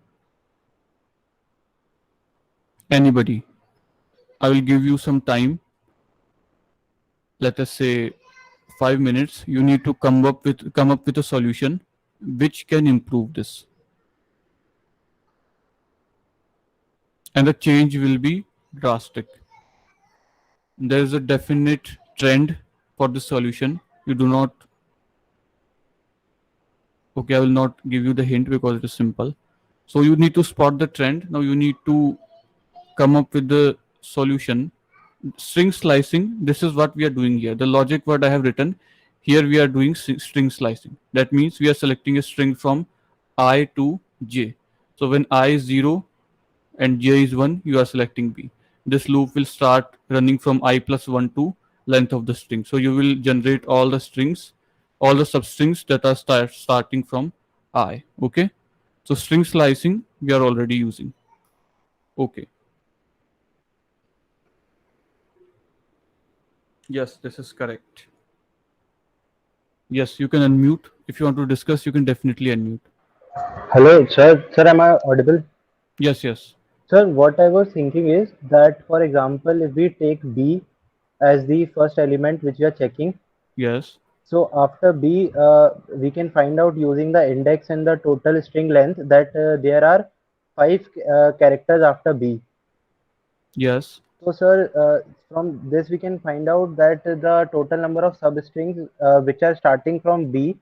Anybody? I will give you some time. Let us say 5 minutes. You need to come up with a solution which can improve this, and the change will be drastic. There is a definite trend for the solution. You do not. Okay, I will not give you the hint because it is simple. So you need to spot the trend. Now you need to come up with the solution. String slicing, this is what we are doing here. The logic what I have written here, we are doing string slicing. That means we are selecting a string from I to j. So when I is 0 and j is 1, you are selecting b. This loop will start running from I plus 1 to length of the string. So you will generate all the strings, all the substrings that are starting from I. Okay, so string slicing we are already using. Okay. Yes, this is correct. Yes, you can unmute. If you want to discuss, you can definitely unmute. Hello, sir. Sir, am I audible? Yes, yes. Sir, what I was thinking is that, for example, if we take B as the first element which we are checking, Yes. so after B, we can find out using the index and the total string length that there are 5 characters after B. Yes. So, sir, from this we can find out that the total number of substrings which are starting from B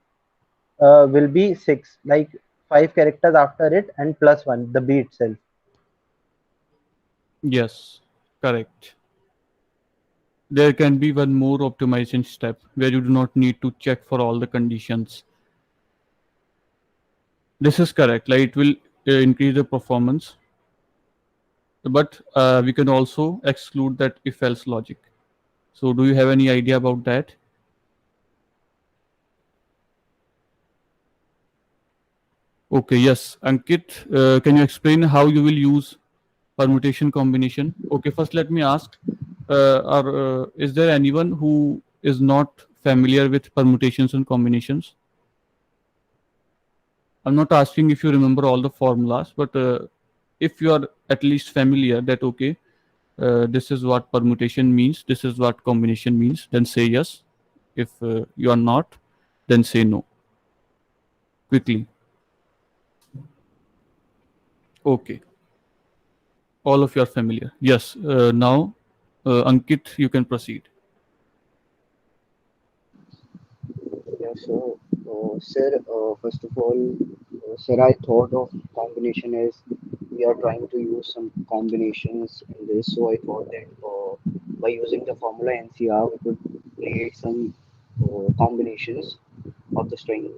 will be 6, like 5 characters after it and plus 1, the B itself. Yes. Correct. There can be one more optimization step where you do not need to check for all the conditions. This is correct. Like it will increase the performance, but we can also exclude that if else logic. So do you have any idea about that? Okay, yes. Ankit, can you explain how you will use permutation combination? Okay, first let me ask, is there anyone who is not familiar with permutations and combinations? I'm not asking if you remember all the formulas, but if you are at least familiar that, okay, this is what permutation means, this is what combination means, then say yes. If you are not, then say no. Quickly. Okay. All of you are familiar. Yes. Now, Ankit, you can proceed. Yeah, so, sir, first of all, sir, I thought of combination as we are trying to use some combinations in this. So I thought that by using the formula NCR, we could create some combinations of the string.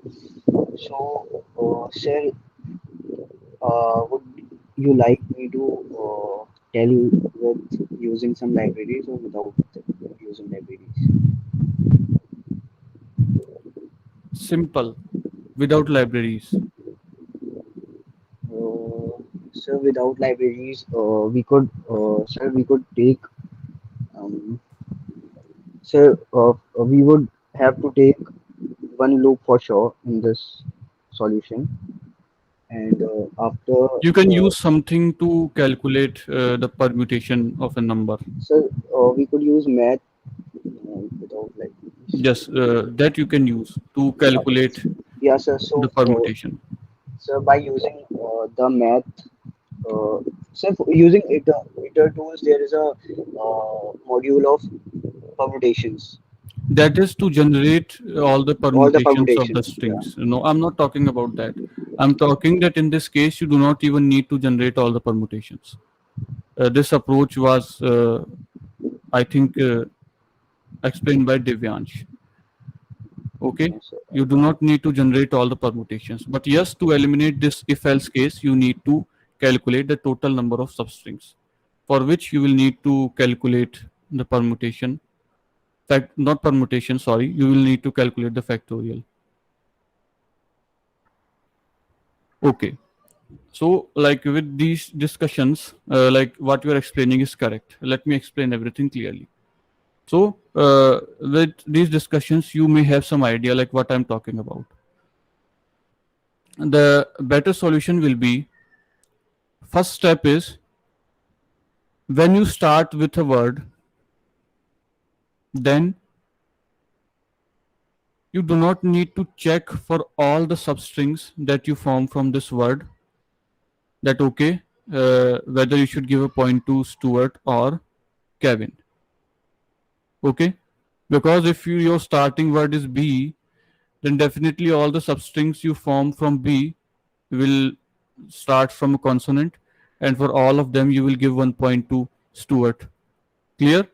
So, sir, would you like me to tell with using some libraries or without using libraries? Simple, without libraries. So without libraries, we could take um, we would have to take one loop for sure in this solution, and after You can use something to calculate the permutation of a number. we could use math without libraries. Yes, that you can use to calculate Yeah, sir. the permutation. So by using the math, using iter tools, there is a module of permutations. That is to generate all the All the permutations of the permutations. Yeah. strings. No, I'm not talking about that. I'm talking that in this case, you do not even need to generate all the permutations. This approach was, I think, explained by Divyansh. Okay, Yes, sir. you do not need to generate all the permutations, but yes, to eliminate this if else case, you need to calculate the total number of substrings, for which you will need to calculate the permutation. Fact, not permutation, sorry, you will need to calculate the factorial. Okay, so like with these discussions, like what you are explaining is correct. Let me explain everything clearly. So with these discussions, you may have some idea like what I'm talking about. The better solution will be, first step is, when you start with a word, then you do not need to check for all the substrings that you form from this word, that okay, whether you should give a point to Stuart or Kevin. Okay, because if your starting word is B, then definitely all the substrings you form from B will start from a consonant, and for all of them you will give 1 point to Stuart. Clear?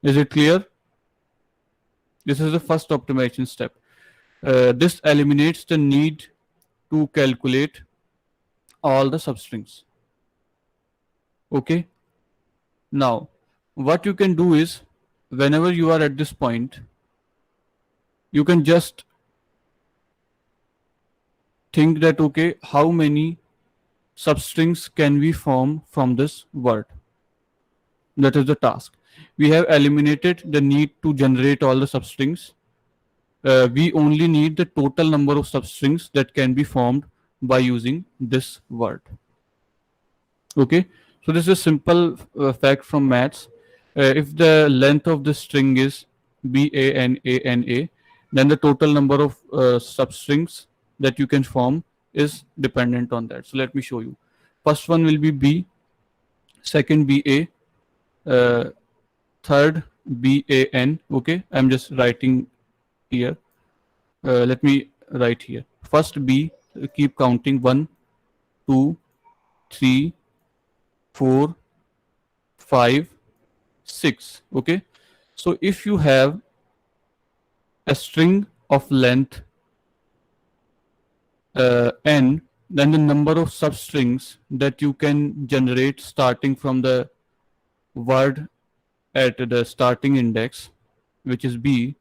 Is it clear? This is the first optimization step. This eliminates the need to calculate all the substrings. Okay. Now, what you can do is, whenever you are at this point, you can just think that okay, how many substrings can we form from this word? That is the task. We have eliminated the need to generate all the substrings. We only need the total number of substrings that can be formed by using this word. Okay, so this is a simple fact from maths. If the length of the string is BANANA, then the total number of substrings that you can form is dependent on that. So let me show you. First one will be B, second BA, third BAN. Okay, I'm just writing here. Let me write here. First B, keep counting 1, 2, 3, 4, 5, 6. Okay, so if you have a string of length n, then the number of substrings that you can generate starting from the word at the starting index, which is B,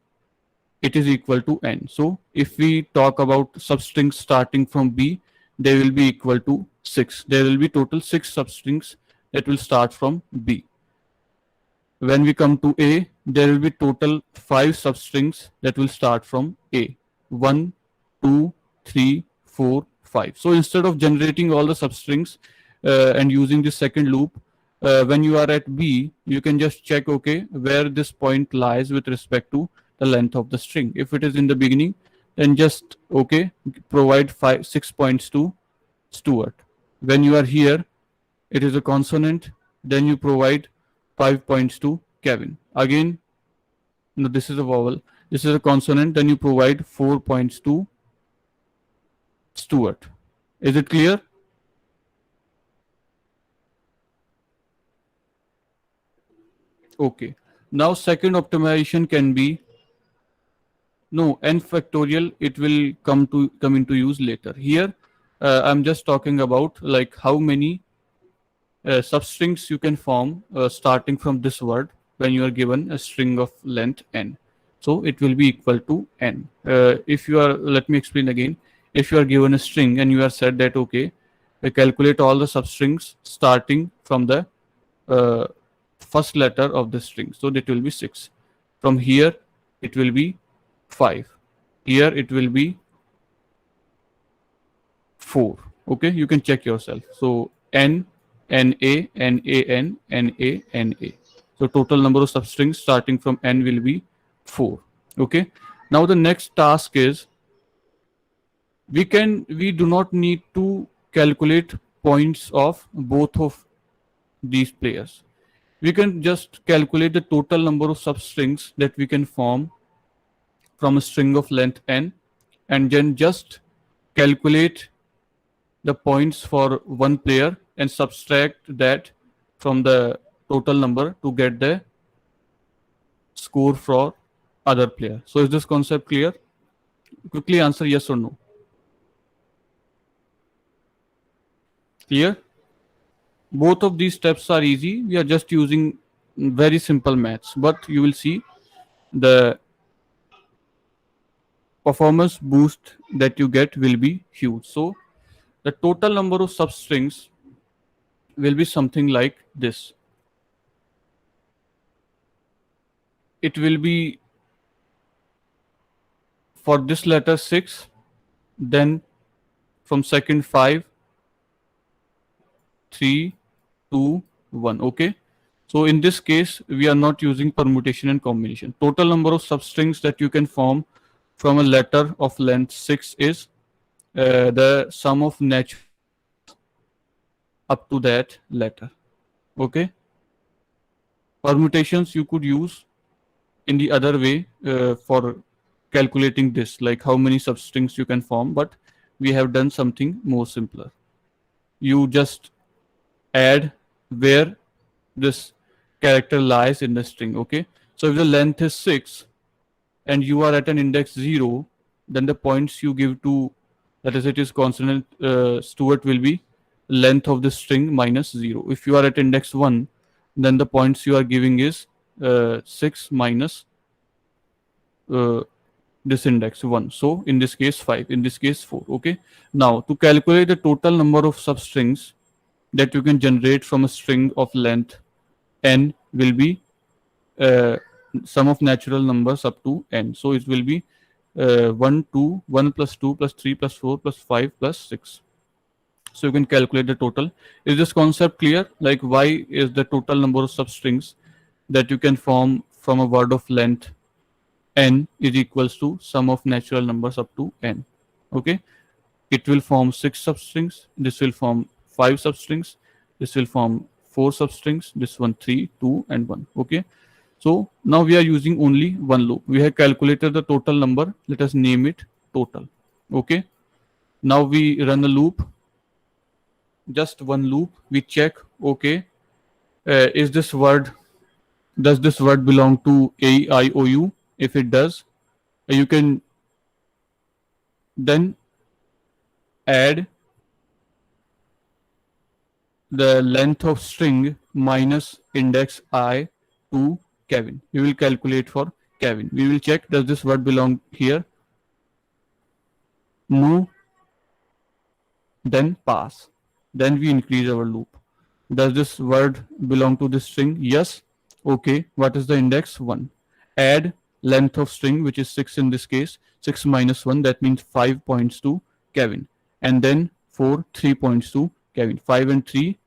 it is equal to n. So if we talk about substrings starting from B, they will be equal to 6. There will be total 6 substrings that will start from B. When we come to A, there will be total 5 substrings that will start from A. 1, 2, 3, 4, 5. So instead of generating all the substrings and using the second loop, when you are at B, you can just check okay where this point lies with respect to the length of the string. If it is in the beginning, then just okay provide 6 points to Stuart. When you are here, it is a consonant, then you provide 5 points to Kevin. Again, no, this is a vowel. This is a consonant, then you provide 4 points to Stuart. Is it clear? Okay. Now second optimization can be, no, n factorial, it will come into use later. Here I'm just talking about like how many substrings you can form starting from this word when you are given a string of length n. So it will be equal to n. If you are, let me explain again. If you are given a string and you are said that okay, calculate all the substrings starting from the first letter of the string. So that will be 6. From here it will be 5. Here it will be 4. Okay, you can check yourself. So n, NA, NAN, NA, NA. So total number of substrings starting from n will be 4. Okay. Now the next task is, we do not need to calculate points of both of these players. we can just calculate the total number of substrings that we can form from a string of length n, and then just calculate the points for one player and subtract that from the total number to get the score for other player. So is this concept clear? Quickly answer yes or no. Clear? Both of these steps are easy. We are just using very simple maths, but you will see the performance boost that you get will be huge. So the total number of substrings will be something like this. It will be for this letter 6, then from second 5, 3, 2, 1. Okay. So in this case, we are not using permutation and combination. Total number of substrings that you can form from a letter of length 6 is the sum of natural up to that letter. Okay. Permutations you could use in the other way for calculating this, like how many substrings you can form, but we have done something more simpler. You just add where this character lies in the string. Okay. So if the length is 6 and you are at an index 0, then the points you give to, that is, it is consonant Stuart, will be length of the string minus 0. If you are at index 1, then the points you are giving is 6 minus this index 1. So in this case 5, in this case 4. Okay. Now to calculate the total number of substrings that you can generate from a string of length n will be sum of natural numbers up to n. So it will be 1, 2, 1 plus 2 plus 3 plus 4 plus 5 plus 6. So you can calculate the total. Is this concept clear? Like why is the total number of substrings that you can form from a word of length n is equals to sum of natural numbers up to n. Okay. It will form 6 substrings. This will form 5 substrings. This will form 4 substrings. This one 3, 2 and 1. Okay. So now we are using only one loop. We have calculated the total number. Let us name it total. Okay. Now we run a loop. Just one loop. We check. Okay. Is this word, does this word belong to A, I, O, U? If it does, you can then add the length of string minus index I to Kevin. We will calculate for Kevin. We will check, does this word belong here? No. Then pass. Then we increase our loop. Does this word belong to this string? Yes. Okay. What is the index? 1. Add length of string, which is 6 in this case. 6 minus 1, that means 5 points to Kevin. And then 4, 3 points to Kevin. 5 and 3,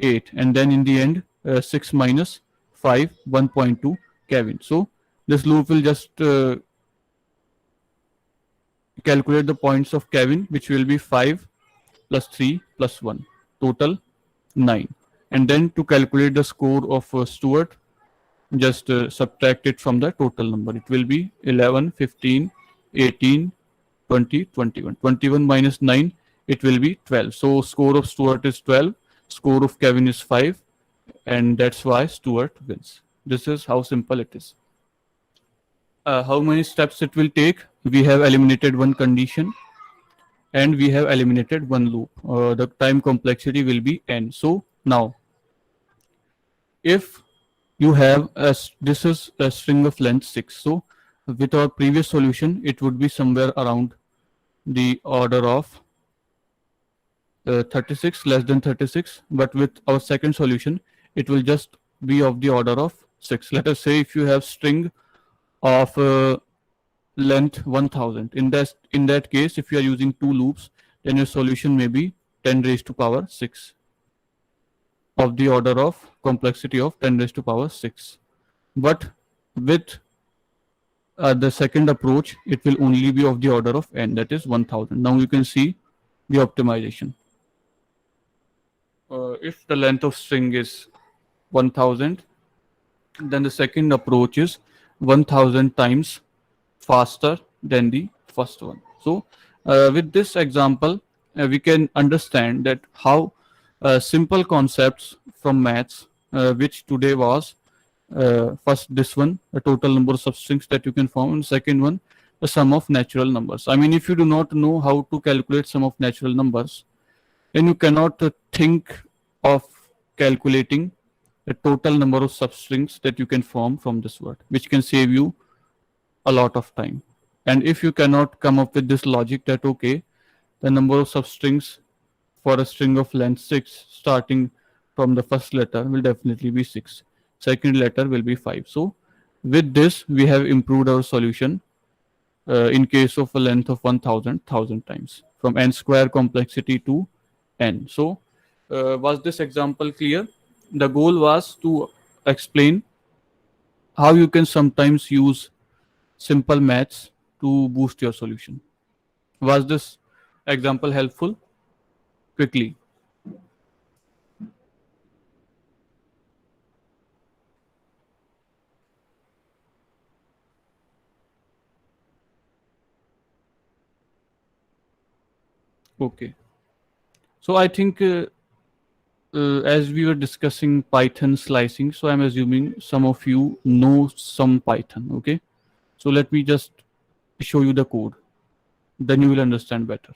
8. And then in the end, 6 minus 5, 1 point to Kevin. So this loop will just calculate the points of Kevin, which will be 5 plus 3 plus 1. Total 9. And then to calculate the score of Stuart, just subtract it from the total number. It will be 11, 15, 18, 20, 21. 21 minus 9, it will be 12. So score of Stuart is 12. Score of Kevin is 5. And that's why Stuart wins. This is how simple it is. How many steps it will take? We have eliminated one condition and we have eliminated one loop. The time complexity will be n. So now, if you have this is a string of length 6. So with our previous solution, it would be somewhere around the order of 36, less than 36. But with our second solution, it will just be of the order of 6. Let us say if you have string of length 1000. In that case, if you are using 2 loops, then your solution may be 10 raised to power 6. Of the order of complexity of 10 raised to power 6. But with the second approach, it will only be of the order of n, that is 1000. Now you can see the optimization. If the length of string is 1000, then the second approach is 1000 times faster than the first one. So with this example, we can understand that how simple concepts from maths, which today was first this one, the total number of substrings that you can form, and second one, the sum of natural numbers. I mean, if you do not know how to calculate sum of natural numbers, then you cannot think of calculating the total number of substrings that you can form from this word, which can save you a lot of time. And if you cannot come up with this logic that okay, the number of substrings for a string of length 6 starting from the first letter will definitely be 6, second letter will be 5. So with this we have improved our solution in case of a length of 1000 times, from n square complexity to n. So was this example clear? The goal was to explain how you can sometimes use simple maths to boost your solution. Was this example helpful? Quickly. Okay. So I think as we were discussing Python slicing, so I'm assuming some of you know some Python. Okay. So let me just show you the code. Then you will understand better.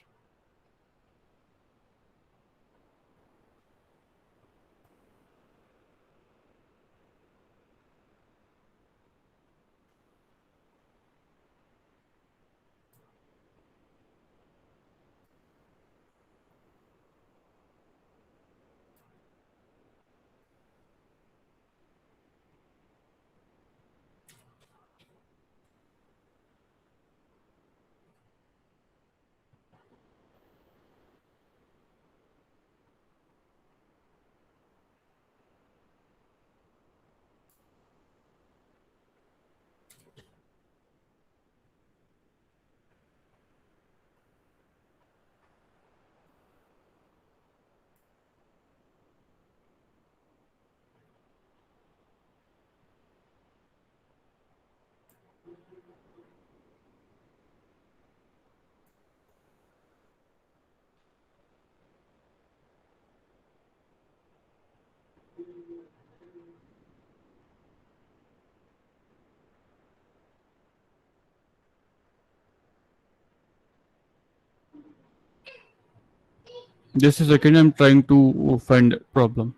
Just a second, I'm trying to find problem.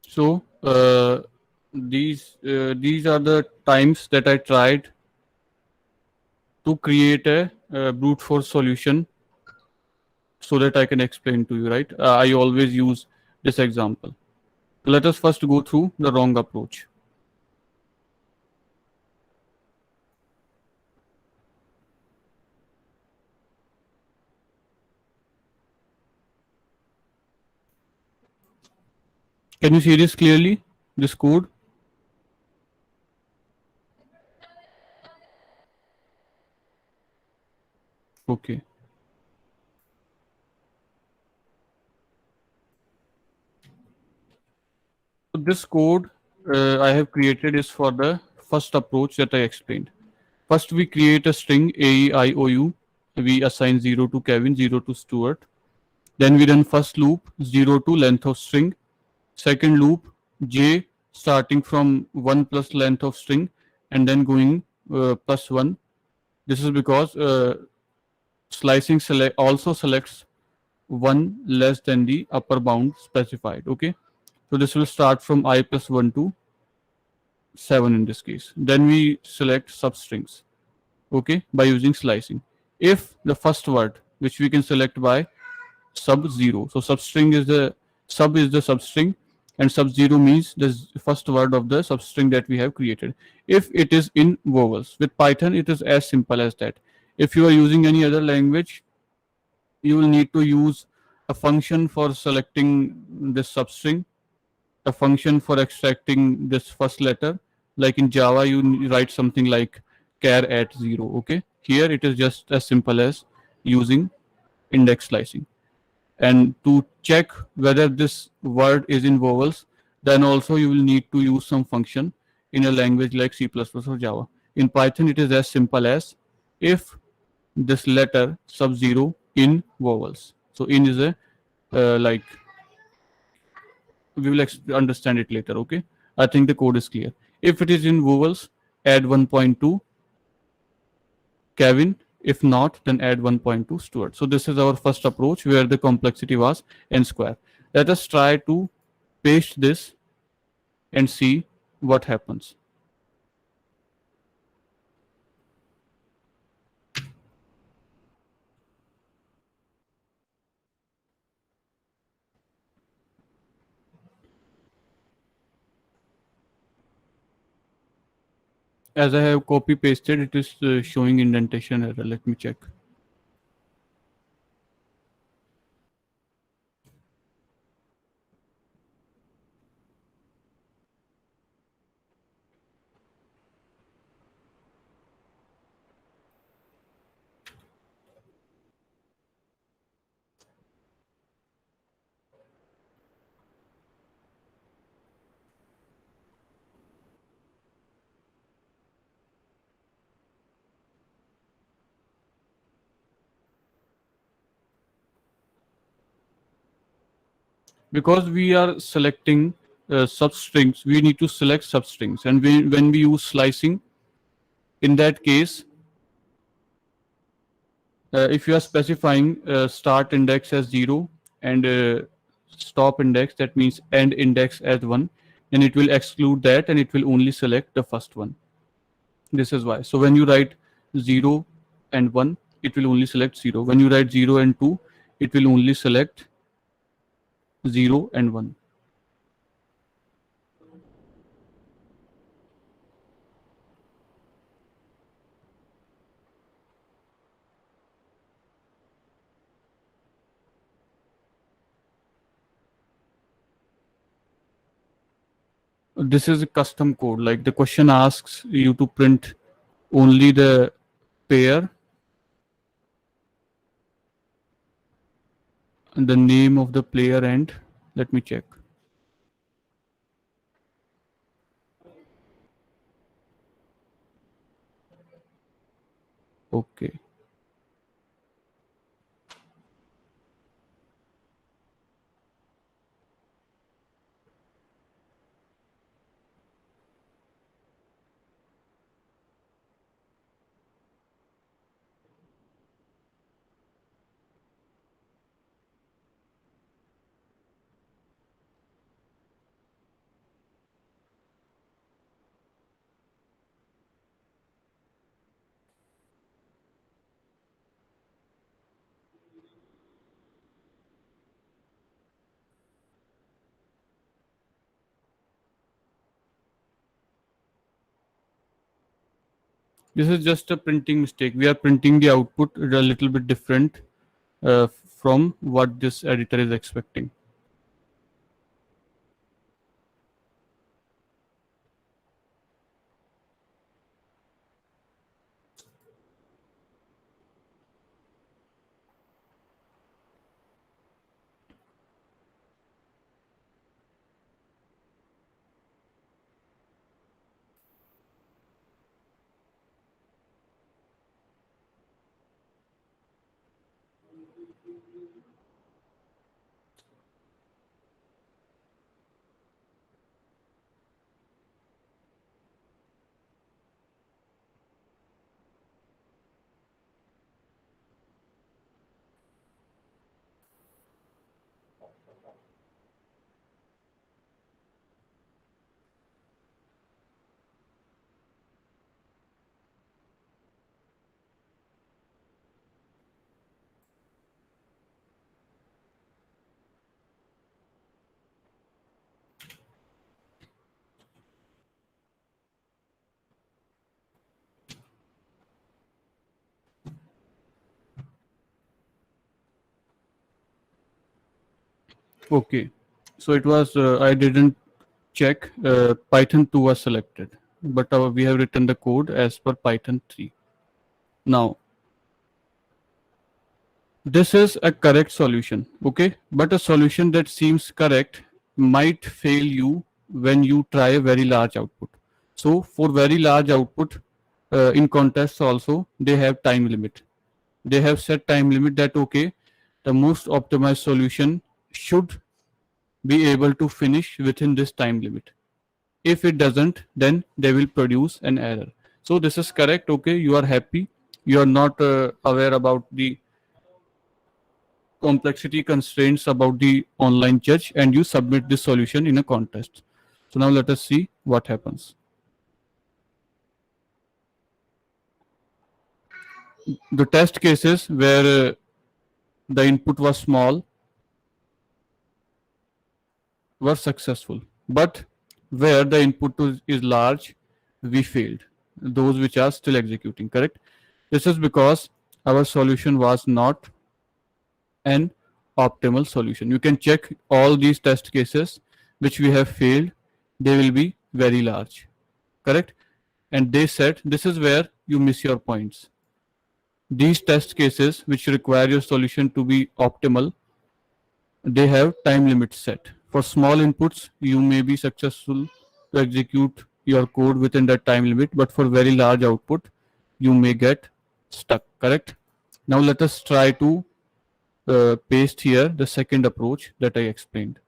So these are the times that I tried to create a, brute force solution so that I can explain to you, right? I always use this example. So let us first go through the wrong approach. Can you see this clearly, this code? Okay. So this code I have created is for the first approach that I explained. First, we create a string AEIOU. We assign 0 to Kevin, 0 to Stuart. Then we run first loop 0 to length of string. Second loop j starting from 1 plus length of string and then going plus 1. This is because slicing also selects 1 less than the upper bound specified. Okay. So this will start from I plus 1 to 7 in this case. Then we select substrings, okay, by using slicing. if the first word, which we can select by sub 0. So substring is the substring, and sub 0 means the first word of the substring that we have created. If it is in vowels, with Python it is as simple as that. If you are using any other language, you will need to use a function for selecting this substring, a function for extracting this first letter. Like in Java, you write something like char at 0. Okay, here it is just as simple as using index slicing. And to check whether this word is in vowels, then also you will need to use some function in a language like C++ or Java. In Python, it is as simple as if this letter sub 0 in vowels. So in is a like, we will understand it later. Okay, I think the code is clear. If it is in vowels, add 1.2 Kevin. If not, then add 1.2 Stuart. So this is our first approach where the complexity was n square. Let us try to paste this and see what happens. As I have copy pasted, it is showing indentation error. Let me check. Because we are selecting substrings, we need to select substrings. And when we use slicing, in that case, if you are specifying start index as 0 and stop index, that means end index as 1, then it will exclude that and it will only select the first one. This is why. So when you write 0 and 1, it will only select 0. When you write 0 and 2, it will only select 0 and 1. This is a custom code. Like the question asks you to print only the pair and the name of the player, and let me check. Okay. This is just a printing mistake. We are printing the output a little bit different from what this editor is expecting. Okay, so it was I didn't check. Python 2 was selected, but we have written the code as per Python 3. Now this is a correct solution, okay, but a solution that seems correct might fail you when you try a very large output. So for very large output, in contests also they have time limit. They have set time limit that okay, the most optimized solution should be able to finish within this time limit. If it doesn't, then they will produce an error. So this is correct, okay, you are happy, you are not aware about the complexity constraints about the online judge, and you submit this solution in a contest. So now let us see what happens. The test cases where the input was small were successful, but where the input is large, we failed. Those which are still executing, correct? This is because our solution was not an optimal solution. You can check all these test cases which we have failed, they will be very large, correct? And they said this is where you miss your points. These test cases which require your solution to be optimal, they have time limits set. For small inputs, you may be successful to execute your code within that time limit, but for very large output, you may get stuck, correct? Now let us try to paste here the second approach that I explained.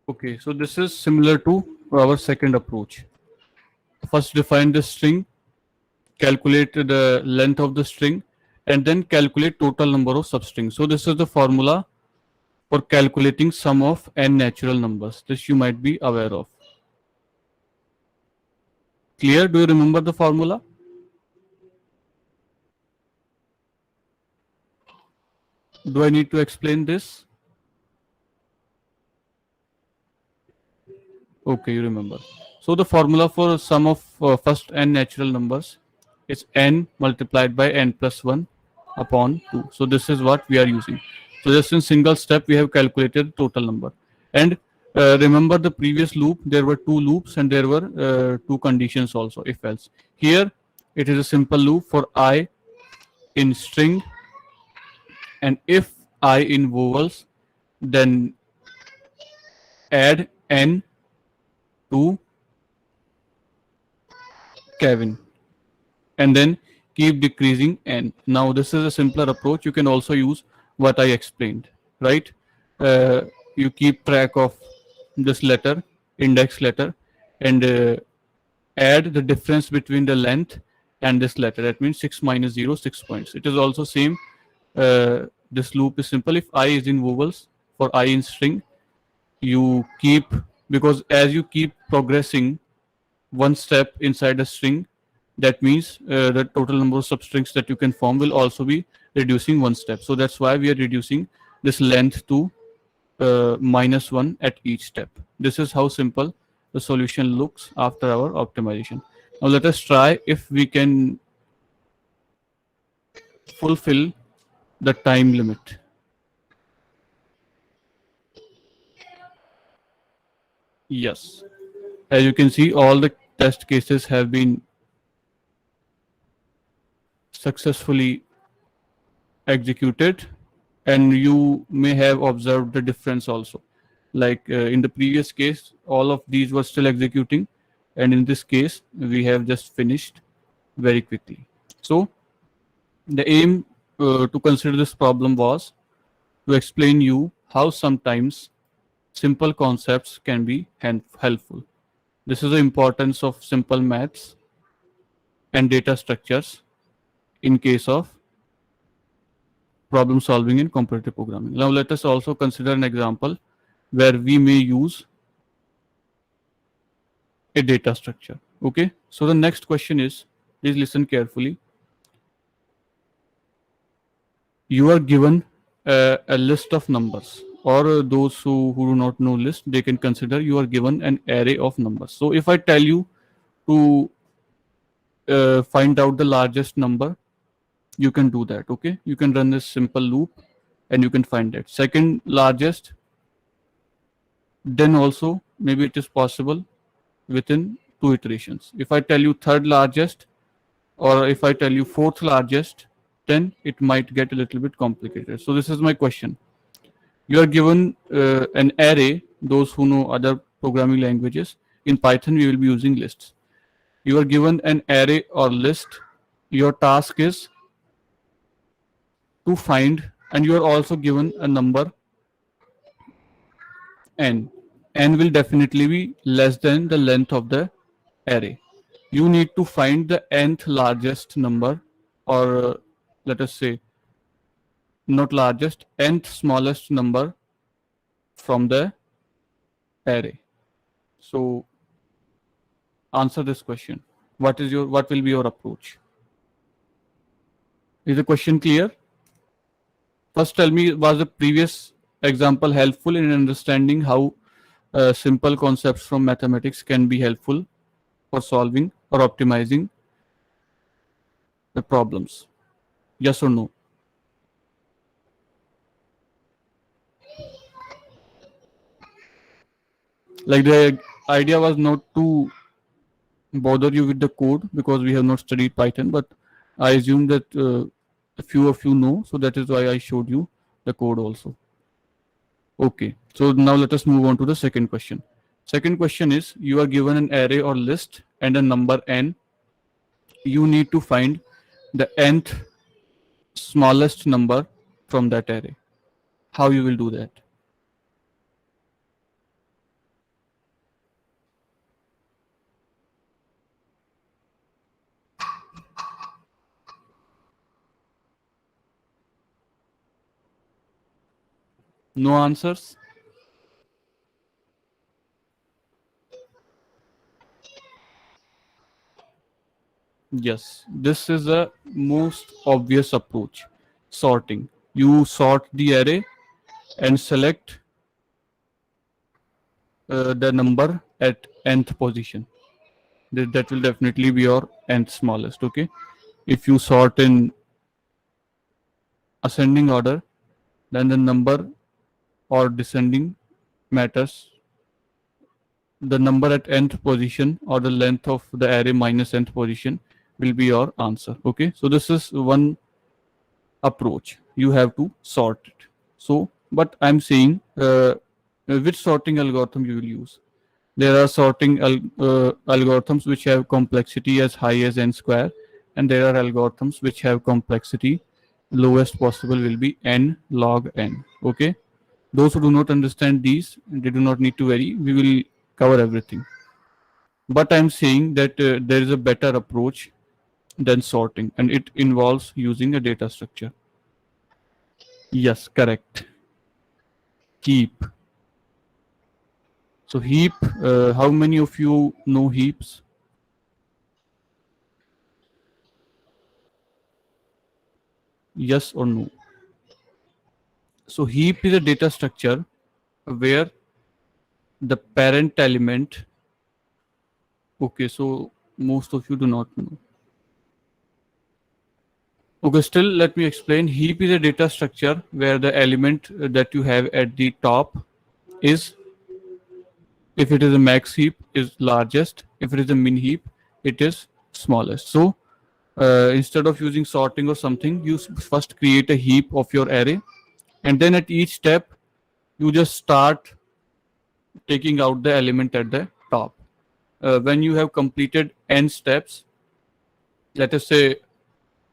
Okay, so this is similar to our second approach. First define the string, calculate the length of the string, and then calculate total number of substrings. So this is the formula for calculating sum of n natural numbers. This you might be aware of. Clear? Do you remember the formula? Do I need to explain this? Okay, you remember. So the formula for sum of first n natural numbers is n multiplied by n plus 1 upon 2. So this is what we are using. So just in single step, we have calculated total number. And remember the previous loop, there were two loops and there were two conditions also, if else. Here, it is a simple loop for I in string, and if I in vowels, then add n to Kevin, and then keep decreasing n. Now this is a simpler approach. You can also use what I explained, right? You keep track of this letter, index letter, and add the difference between the length and this letter. That means 6 minus 0, 6 points. It is also same. This loop is simple. If I is in vowels, for I in string, you keep, because as you keep progressing one step inside a string, that means the total number of substrings that you can form will also be reducing one step. So that's why we are reducing this length to -1 at each step. This is how simple the solution looks after our optimization. Now let us try if we can fulfill the time limit. Yes, as you can see, all the test cases have been successfully executed, and you may have observed the difference also. Like in the previous case, all of these were still executing, and in this case, we have just finished very quickly. So the aim to consider this problem was to explain you how sometimes simple concepts can be helpful. This is the importance of simple maths and data structures in case of problem solving in comparative programming. Now let us also consider an example where we may use a data structure. Okay, so the next question is, please listen carefully. You are given a list of numbers, or those who do not know list, they can consider you are given an array of numbers. So if I tell you to find out the largest number, you can do that. Okay, you can run this simple loop and you can find it. Second largest, then also maybe it is possible within 2 iterations. If I tell you third largest, or if I tell you fourth largest, then it might get a little bit complicated. So this is my question. You are given an array. Those who know other programming languages, in Python we will be using lists. You are given an array or list. Your task is to find, and you are also given a number n. N will definitely be less than the length of the array. You need to find the nth largest number, or let us say not largest, nth smallest number from the array. So answer this question. What will be your approach? Is the question clear? First tell me, was the previous example helpful in understanding how simple concepts from mathematics can be helpful for solving or optimizing the problems? Yes or no? Like, the idea was not to bother you with the code because we have not studied Python, but I assume that a few of you know, so that is why I showed you the code also. Okay, so now let us move on to the second question. Second question is, you are given an array or list and a number n. You need to find the nth smallest number from that array. How you will do that? No answers? Yes, this is the most obvious approach. Sorting. You sort the array and select the number at nth position. That will definitely be your nth smallest. Okay, if you sort in ascending order, then the number or descending matters. The number at nth position or the length of the array minus nth position will be your answer. Okay, so this is one approach. You have to sort it. So, but I'm saying which sorting algorithm you will use. There are sorting algorithms which have complexity as high as n square, and there are algorithms which have complexity lowest possible will be n log n. Okay, those who do not understand these, they do not need to worry. We will cover everything. But I'm saying that there is a better approach than sorting, and it involves using a data structure. Yes, correct. Heap. So heap, how many of you know heaps? Yes or no? So heap is a data structure where the parent element, okay, so most of you do not know. Okay, still let me explain. Heap is a data structure where the element that you have at the top is, if it is a max heap, is largest. If it is a min heap, it is smallest. So instead of using sorting or something, you first create a heap of your array, and then at each step you just start taking out the element at the top. When you have completed n steps, let us say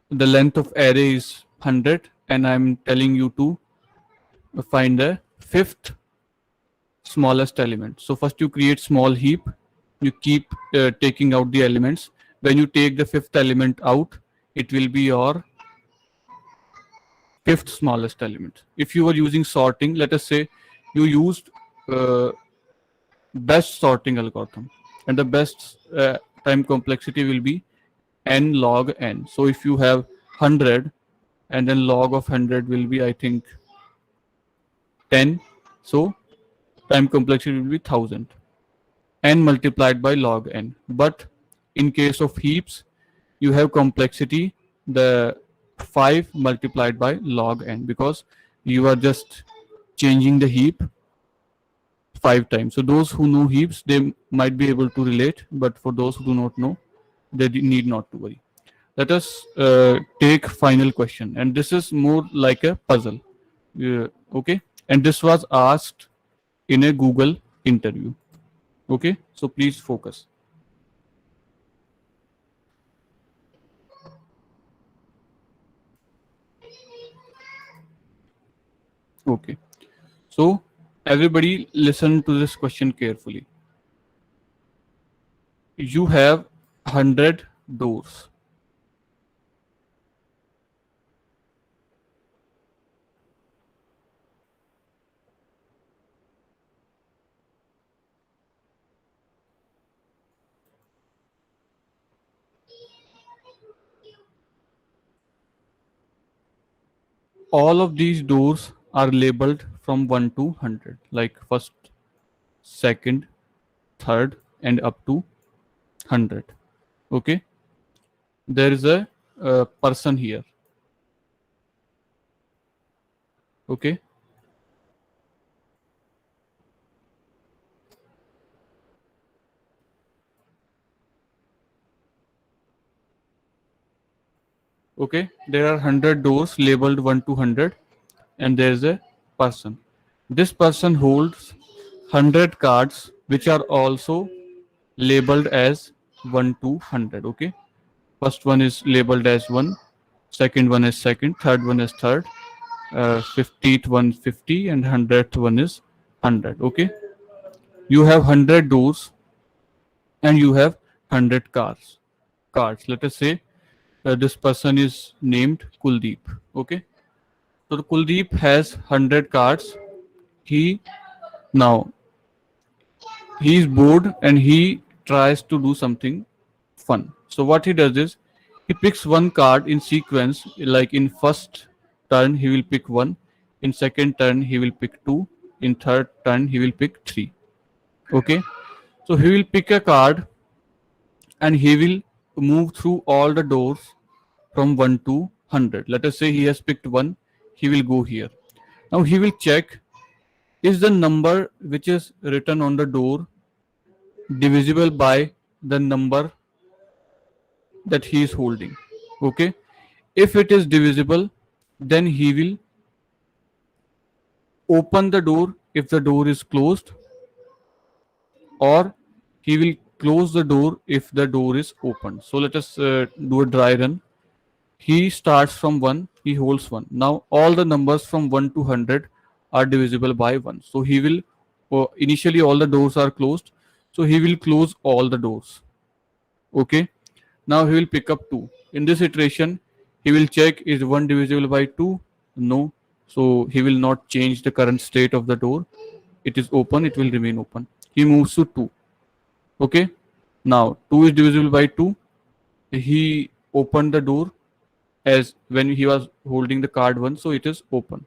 the length of array is 100, and I'm telling you to find the fifth smallest element. So first you create small heap, you keep taking out the elements. When you take the fifth element out, it will be your fifth smallest element. If you were using sorting, let us say you used best sorting algorithm, and the best time complexity will be n log n. So if you have 100, and then log of 100 will be, I think, 10. So time complexity will be 1000, n multiplied by log n. But in case of heaps, you have complexity the 5 multiplied by log n, because you are just changing the heap 5 times. So those who know heaps, they might be able to relate, but for those who do not know, they need not to worry. Let us take final question, and this is more like a puzzle. Okay, and this was asked in a Google interview. Okay, so please focus. Okay, so everybody listen to this question carefully. You have 100 doors. All of these doors are labeled from 1 to 100, like first, second, third, and up to 100. Okay, there is a person here. Okay, okay, there are 100 doors labeled 1 to 100, and there is a person. This person holds 100 cards which are also labeled as 1 to 100. Okay, first one is labeled as 1, second one is second, third one is third, 50th one 50, and 100th one is 100. Okay, you have 100 doors and you have 100 cards. Let us say this person is named Kuldeep. Okay, so the Kuldeep has 100 cards. Now he is bored and he tries to do something fun. So what he does is he picks one card in sequence, like in first turn he will pick 1, in second turn he will pick 2, in third turn he will pick 3. Okay, so he will pick a card and he will move through all the doors from 1 to 100. Let us say he has picked 1, he will go here. Now he will check, is the number which is written on the door divisible by the number that he is holding. Okay, if it is divisible, then he will open the door if the door is closed, or he will close the door if the door is open. So let us do a dry run. He starts from 1, he holds 1. Now all the numbers from 1 to 100 are divisible by 1. So he will, initially all the doors are closed, so he will close all the doors. Okay, now he will pick up 2. In this iteration, he will check, is 1 divisible by 2? No. So he will not change the current state of the door. It is open, it will remain open. He moves to 2. Okay, now 2 is divisible by 2. He opened the door as when he was holding the card 1, so it is open.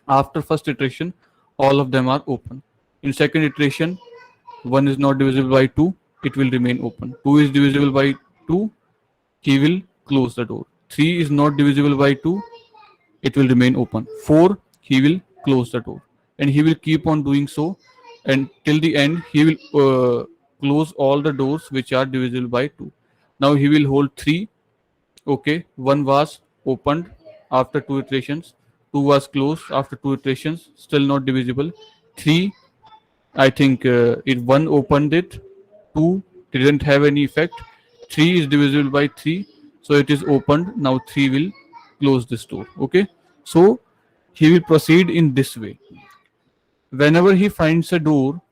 After first iteration, all of them are open. In second iteration, 1 is not divisible by 2, it will remain open. 2 is divisible by 2, he will close the door. 3 is not divisible by 2, it will remain open. 4, he will close the door, and he will keep on doing so, and till the end he will close all the doors which are divisible by 2. Now he will hold 3. Okay, 1 was opened after 2 iterations, 2 was closed after 2 iterations, still not divisible. 3, I think if 1 opened it, 2 didn't have any effect. 3 is divisible by 3, so it is opened. Now 3 will close this door. Okay, so he will proceed in this way. Whenever he finds a door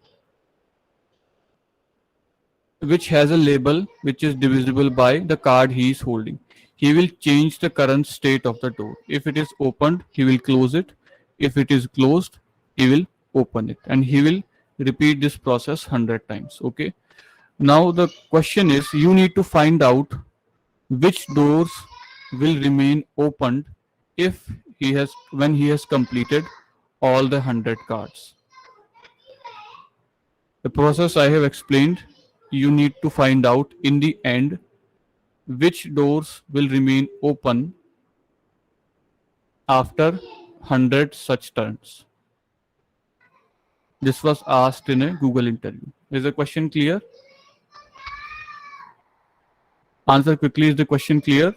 which has a label which is divisible by the card he is holding, he will change the current state of the door. If it is opened, he will close it. If it is closed, he will open it, and he will repeat this process 100 times. Okay. Now the question is, you need to find out which doors will remain opened if he has when he has completed all the 100 cards. The process I have explained, you need to find out in the end which doors will remain open after 100 such turns. This was asked in a Google interview. Is the question clear? Answer quickly. Is the question clear?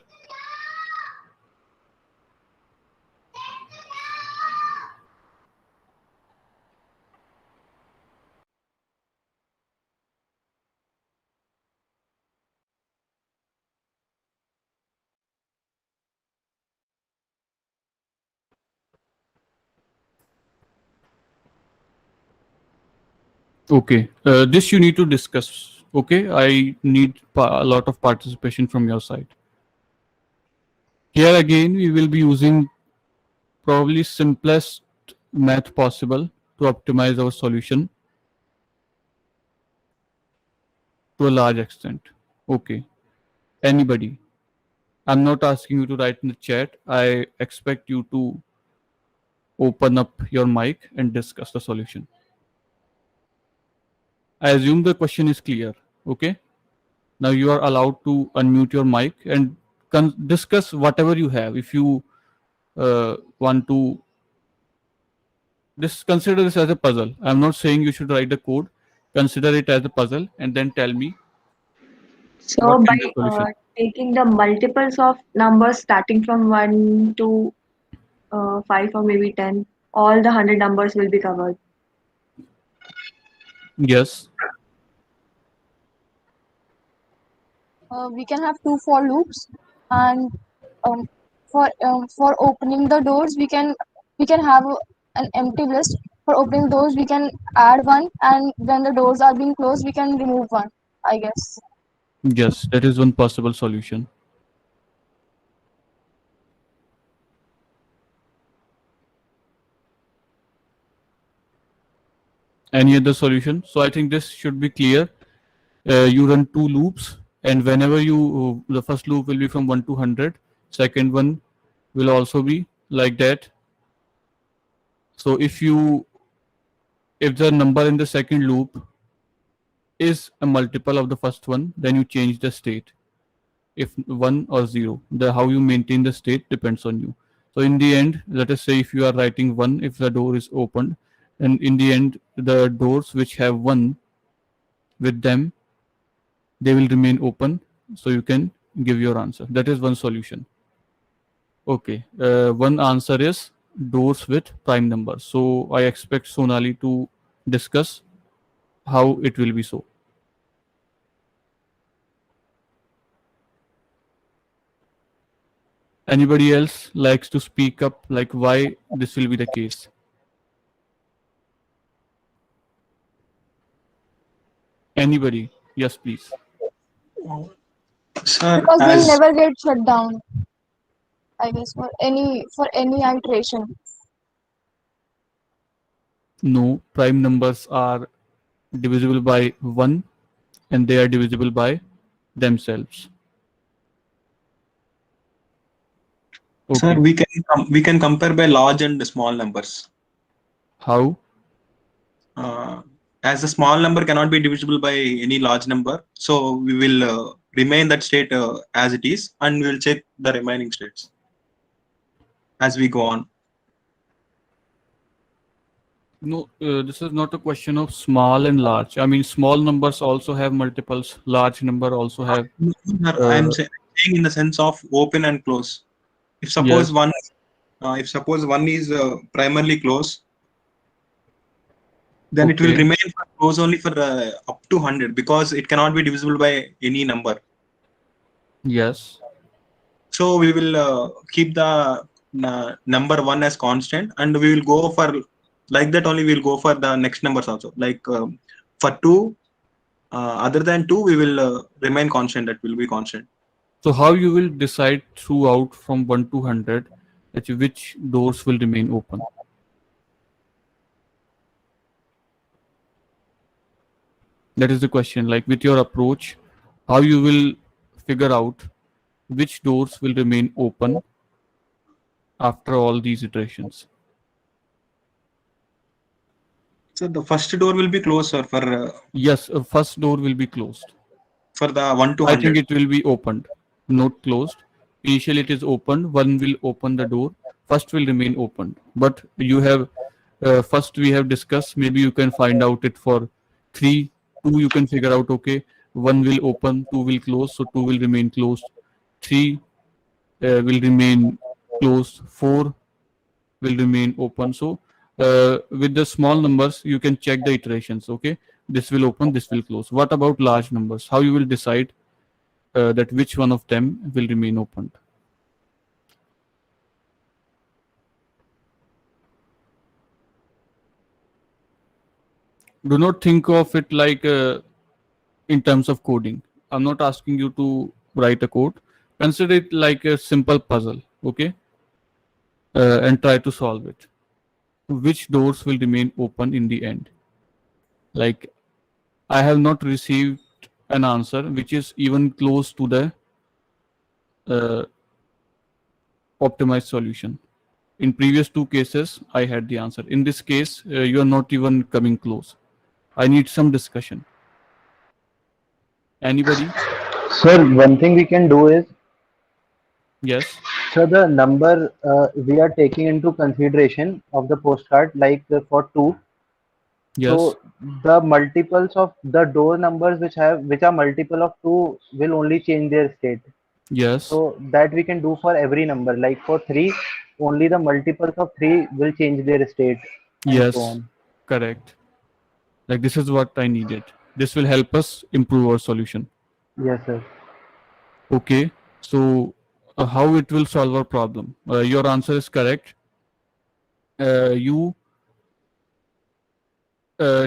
Okay. This you need to discuss. Okay. I need a lot of participation from your side. Here again, we will be using probably simplest math possible to optimize our solution to a large extent. Okay. Anybody? I'm not asking you to write in the chat. I expect you to open up your mic and discuss the solution. I assume the question is clear. Okay. Now you are allowed to unmute your mic and discuss whatever you have. If you want to consider this as a puzzle. I'm not saying you should write the code. Consider it as a puzzle and then tell me So what by is the solution. taking the multiples of numbers starting from 1 to 5 or maybe 10, all the 100 numbers will be covered. Yes. We can have two for loops, and um, for opening the doors, we can have an empty list. For opening doors, we can add one, and when the doors are being closed, we can remove one, I guess. Yes, that is one possible solution. Any other solution? So I think this should be clear. You run two loops, and whenever the first loop will be from 1 to 100, second one will also be like that. So if the number in the second loop is a multiple of the first one, then you change the state. If 1 or 0, how you maintain the state depends on you. So in the end, let us say if you are writing 1, if the door is opened, and in the end the doors which have 1 with them, they will remain open, so you can give your answer. That is one solution. Okay. One answer is doors with prime numbers. So I expect Sonali to discuss how it will be so. Anybody else likes to speak up, like why this will be the case? Anybody? Yes, please. Sir, Because they'll as never get shut down, I guess, for any iteration. No, prime numbers are divisible by 1 and they are divisible by themselves. sir, Okay. we can compare by large and small numbers. How? As the small number cannot be divisible by any large number, so we will remain that state as it is, and we will check the remaining states as we go on. No, this is not a question of small and large. I mean, small numbers also have multiples. Large number also have. No, sir, I am saying in the sense of open and close. If suppose Yes. one is primarily close, then it will Okay. remain close only for up to 100 because it cannot be divisible by any number. Yes. So we will keep the number 1 as constant, and we will go for like that only. We will go for the next numbers also. Like for 2, other than 2, we will remain constant. That will be constant. So how you will decide throughout from 1 to 100 that which doors will remain open? That is the question. Like with your approach, how you will figure out which doors will remain open after all these iterations. So the first door will be closed, sir, Yes, first door will be closed. for the 1 to I think 100. it will be opened, not closed. Initially, it is opened. One will open the door. First will remain opened. But you have first we have discussed. Maybe you can find out it for 3, 2. You can figure out. Okay, one will open, two will close. So 2 will remain closed. 3 will remain closed. 4 will remain open. So with the small numbers, you can check the iterations. Okay, this will open, this will close. What about large numbers? How you will decide that which one of them will remain opened? Do not think of it like in terms of coding. I'm not asking you to write a code. Consider it like a simple puzzle, okay? And try to solve it. Which doors will remain open in the end? Like, I have not received an answer which is even close to the uh, optimized solution. In previous 2 cases, I had the answer. In this case, you are not even coming close. I need some discussion. Anybody? Sir, one thing we can do is, Yes. so the number we are taking into consideration of the postcard, like for 2. Yes. So the multiples of the door numbers which are multiple of 2 will only change their state. Yes. So that we can do for every number. Like for 3, only the multiples of 3 will change their state, and so Yes. on. Correct. Like this is what I needed. This will help us improve our solution. Yes, sir. Okay. So how it will solve our problem? Your answer is correct. You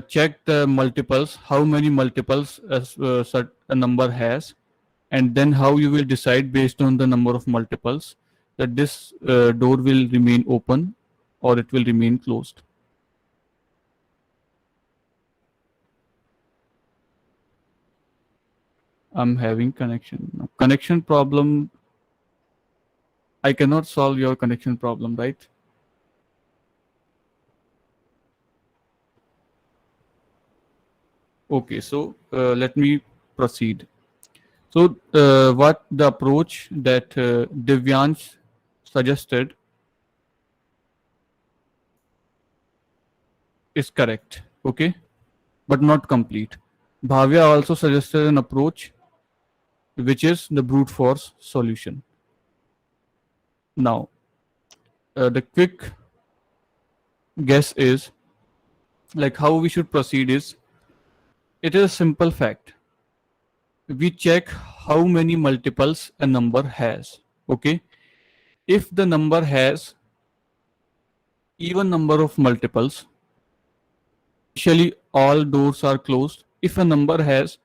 check the multiples, how many multiples a number has, and then how you will decide based on the number of multiples that this door will remain open or it will remain closed. I'm having connection problem. I cannot solve your connection problem, right? Okay, so let me proceed. So what the approach that Divyansh suggested is correct, okay, but not complete. Bhavya also suggested an approach which is the brute force solution. Now, the quick guess is like how we should proceed is it is a simple fact. We check how many multiples a number has, okay? If the number has even number of multiples, initially all doors are closed. If a number has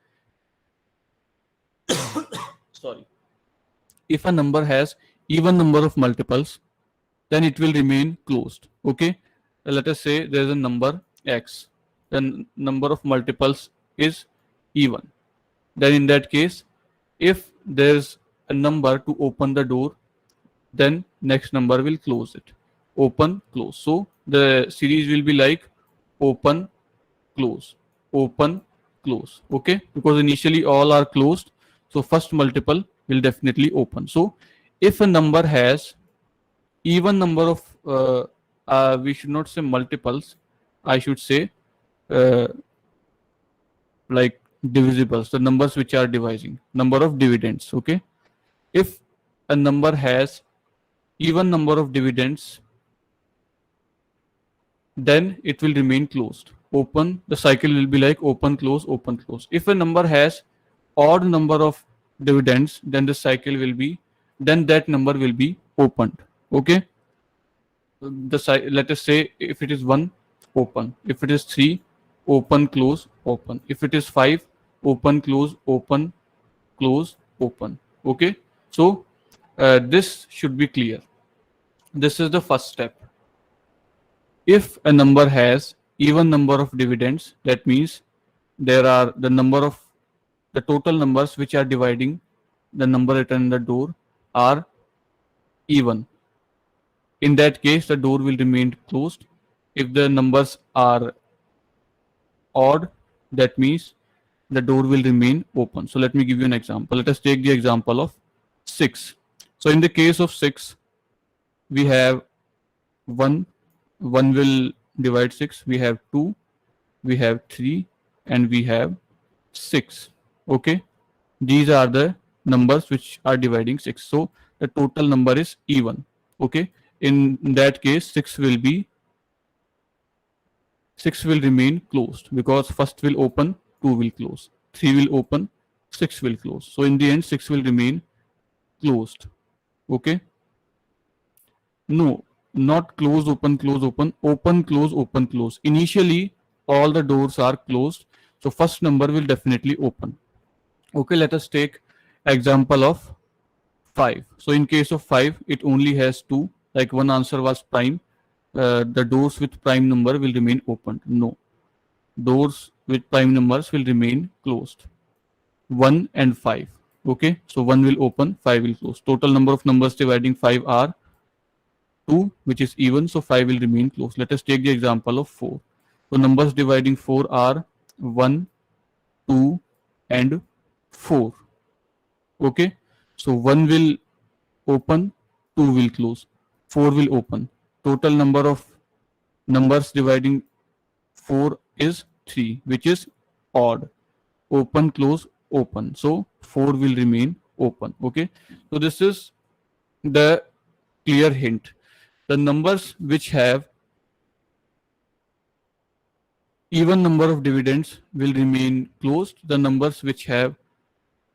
sorry, if a number has even number of multiples, then it will remain closed, okay? Let us say there is a number x, then number of multiples is even. Then in that case, if there is a number to open the door, then next number will close it. Open, close. So the series will be like open, close, open, close, okay? Because initially all are closed, so first multiple will definitely open. So if a number has even number of we should not say multiples, I should say uh, like divisibles, the numbers which are divising, number of dividends, okay? If a number has even number of dividends, then it will remain closed. Open, the cycle will be like open, close, open, close. If a number has odd number of dividends, then the cycle will be, then that number will be opened, okay? Let us say if it is 1, open. If it is 3, open, close, open. If it is 5, open, close, open, close, open, okay? So this should be clear. This is the first step. If a number has even number of dividends, that means there are the total numbers which are dividing the number written in the door are even. In that case, the door will remain closed. If the numbers are odd, that means the door will remain open. So let me give you an example. Let us take the example of 6. So in the case of 6, we have 1 will divide 6, we have 2, we have 3, and we have 6. Okay, these are the numbers which are dividing 6. So the total number is even. Okay, in that case 6 will remain closed, because first will open, 2 will close, 3 will open, 6 will close. So in the end 6 will remain closed. Okay, no, not close, open, close, open, open, close, open, close. Initially all the doors are closed, so first number will definitely open. Okay, let us take example of 5. So in case of 5, it only has 2, like one answer was prime. The doors with prime number will remain open. No, doors with prime numbers will remain closed. 1 and 5. Okay, so 1 will open, 5 will close. Total number of numbers dividing 5 are 2, which is even, so 5 will remain closed. Let us take the example of 4. So numbers dividing 4 are 1, 2, and 4. Okay, so 1 will open, 2 will close, 4 will open. Total number of numbers dividing 4 is 3, which is odd. Open, close, open. So 4 will remain open. Okay, so this is the clear hint. The numbers which have even number of dividends will remain closed. The numbers which have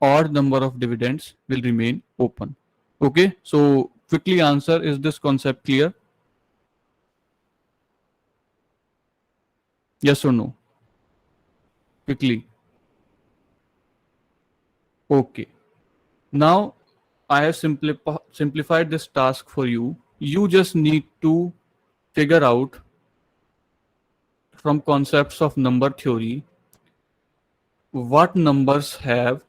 odd number of dividends will remain open. Okay, so quickly answer, is this concept clear? Yes or no? Quickly. Okay, now I have simplified this task for you. You just need to figure out from concepts of number theory what numbers have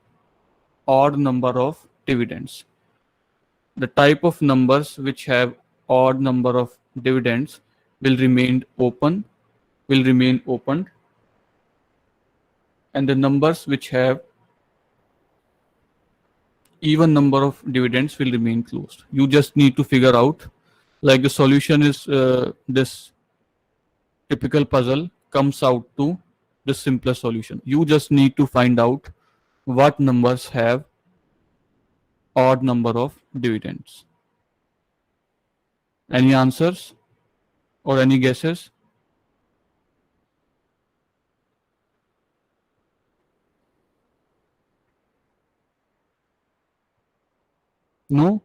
odd number of dividends. The type of numbers which have odd number of dividends will remain opened, and the numbers which have even number of dividends will remain closed. You just need to figure out, like the solution is this typical puzzle comes out to the simplest solution. You just need to find out what numbers have odd number of dividends. Any answers or any guesses? No?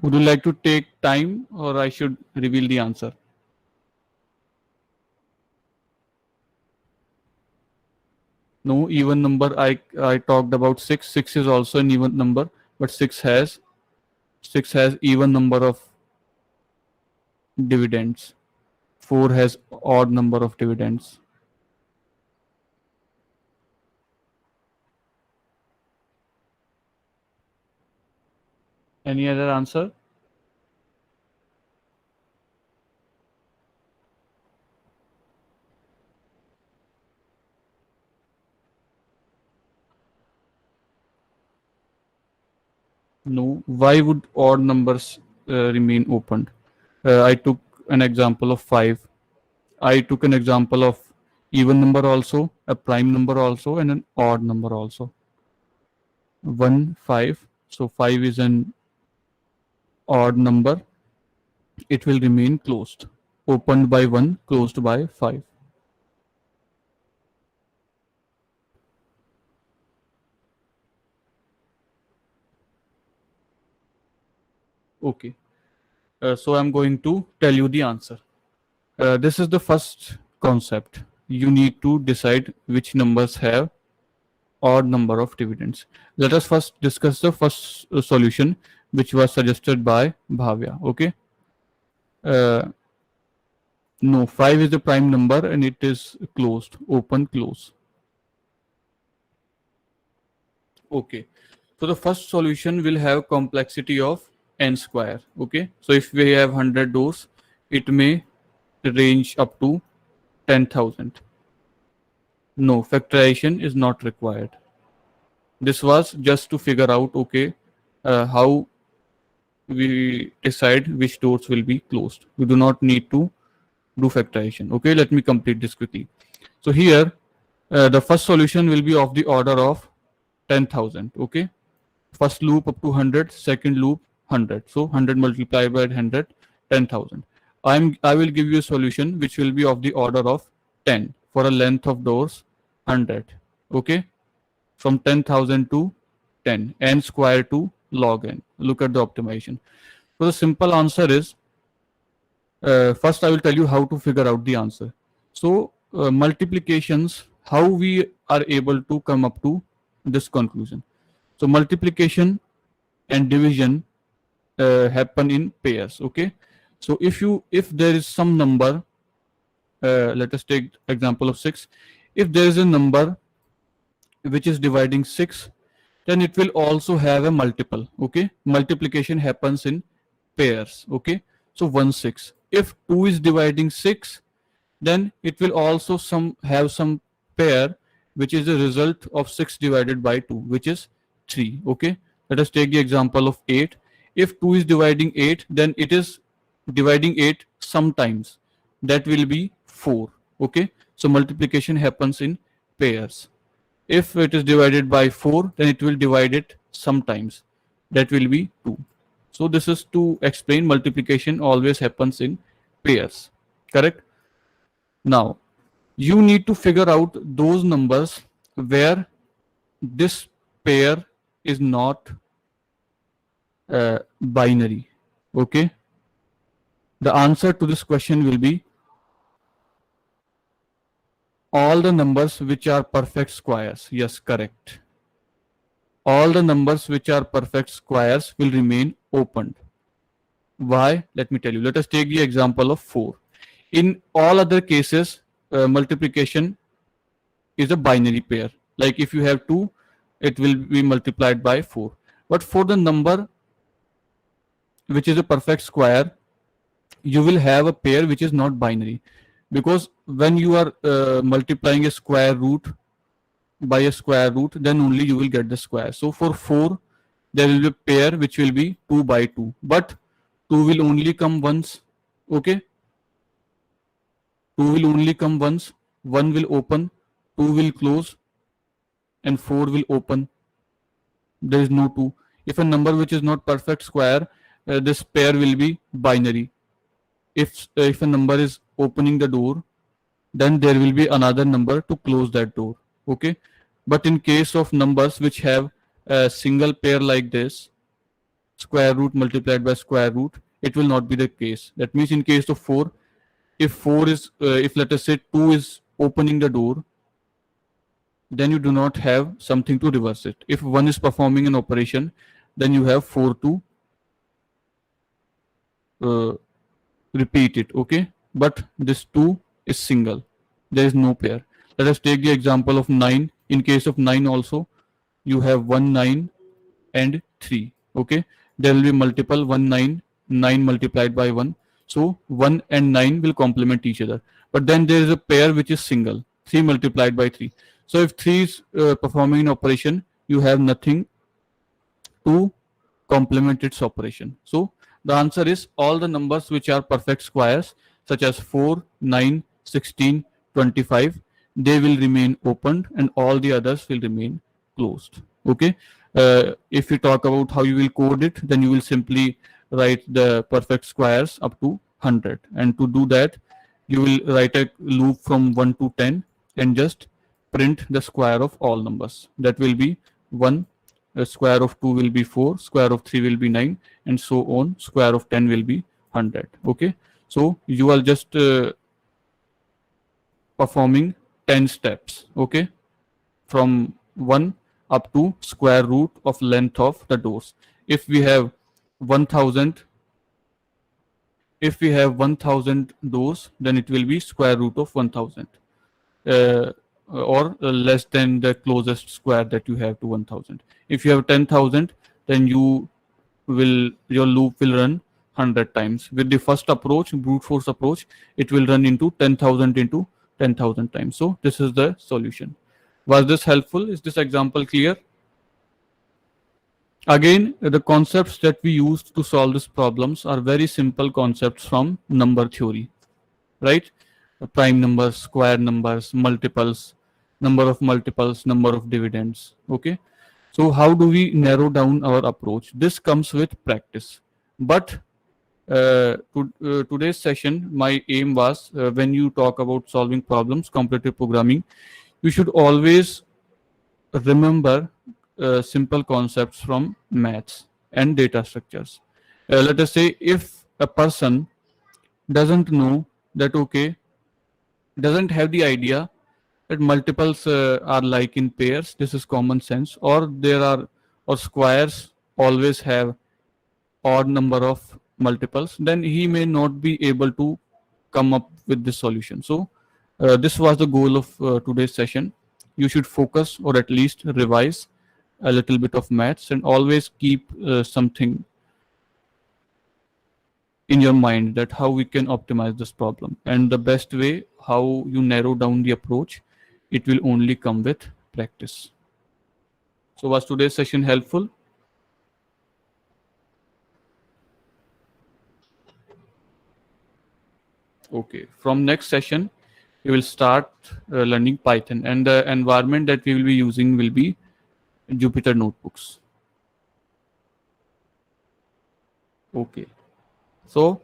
Would you like to take time, or I should reveal the answer? No, even number, I talked about 6. 6 is also an even number, but 6 has even number of dividends. 4 has odd number of dividends. Any other answer? No. Why would odd numbers remain opened? I took an example of 5. I took an example of even number also, a prime number also, and an odd number also. 1, 5. So 5 is an odd number. It will remain closed. Opened by 1, closed by 5. Okay. So I'm going to tell you the answer. This is the first concept. You need to decide which numbers have odd number of dividends. Let us first discuss the first solution, which was suggested by Bhavya. Okay. No, 5 is the prime number and it is closed, open, close. Okay. So the first solution will have complexity of n square. Okay. So if we have 100 doors, it may range up to 10,000. No, factorization is not required. This was just to figure out, okay, how we decide which doors will be closed. We do not need to do factorization. Okay, let me complete this quickly. So here, the first solution will be of the order of 10,000. Okay, first loop up to 100, second loop 100. So 100 multiplied by 100, 10,000. I will give you a solution which will be of the order of 10 for a length of doors 100. Okay, from 10,000 to 10, n square to log n. Look at the optimization. So the simple answer is, first I will tell you how to figure out the answer. So multiplications, how we are able to come up to this conclusion. So multiplication and division happen in pairs. Okay, so if there is some number, let us take example of 6. If there is a number which is dividing 6, then it will also have a multiple. Okay, multiplication happens in pairs. Okay, so 1 6. If 2 is dividing 6, then it will also have some pair which is a result of 6 divided by 2, which is 3. Okay, let us take the example of 8. If 2 is dividing 8, then it is dividing 8 sometimes, that will be 4. Okay, so multiplication happens in pairs. If it is divided by 4, then it will divide it sometimes, that will be 2. So this is to explain multiplication always happens in pairs. Correct? Now you need to figure out those numbers where this pair is not binary. Okay, the answer to this question will be all the numbers which are perfect squares. Yes, correct. All the numbers which are perfect squares will remain opened. Why? Let me tell you. Let us take the example of 4. In all other cases, multiplication is a binary pair. Like if you have 2, it will be multiplied by 4. But for the number which is a perfect square, you will have a pair which is not binary, because when you are multiplying a square root by a square root, then only you will get the square. So for 4, there will be a pair which will be 2 by 2, but 2 will only come once. Okay, 2 will only come once, 1 will open, 2 will close, and 4 will open. There is no 2. If a number which is not perfect square, this pair will be binary. If a number is opening the door, then there will be another number to close that door. Okay, but in case of numbers which have a single pair like this, square root multiplied by square root, it will not be the case. That means in case of 4, if let us say 2 is opening the door, then you do not have something to reverse it. If 1 is performing an operation, then you have 4 to repeat it. Okay, but this 2 is single, there is no pair. Let us take the example of 9. In case of 9 also, you have 1 9 and 3. Okay, there will be multiple 1 9, 9 multiplied by 1. So 1 and 9 will complement each other. But then there is a pair which is single, 3 multiplied by 3. So if 3 is performing an operation, you have nothing to complement its operation. So the answer is all the numbers which are perfect squares, such as 4, 9, 16, 25, they will remain opened and all the others will remain closed. Okay. If you talk about how you will code it, then you will simply write the perfect squares up to 100. And to do that, you will write a loop from 1 to 10 and just print the square of all numbers. That will be 1, square of 2 will be 4, square of 3 will be 9, and so on. Square of 10 will be 100. Okay, so you are just performing 10 steps. Okay, from 1 up to square root of length of the doors. If we have 1000 doors, then it will be square root of 1000, or less than the closest square that you have to 1000. If you have 10,000, then your loop will run 100 times. With the first approach, brute force approach, it will run into 10,000 into 10,000 times. So this is the solution. Was this helpful? Is this example clear? Again, the concepts that we used to solve these problems are very simple concepts from number theory, right? Prime numbers, square numbers, multiples, number of dividends. Okay. So how do we narrow down our approach? This comes with practice. But today's session, my aim was, when you talk about solving problems, competitive programming, you should always remember simple concepts from maths and data structures. Let us say if a person doesn't know that, okay, doesn't have the idea that multiples are like in pairs, this is common sense, or squares always have odd number of multiples, then he may not be able to come up with this solution. So this was the goal of today's session. You should focus, or at least revise a little bit of maths, and always keep something in your mind that how we can optimize this problem. And the best way how you narrow down the approach, it will only come with practice. So was today's session helpful? Okay, from next session we will start learning Python, and the environment that we will be using will be Jupyter Notebooks. Okay, so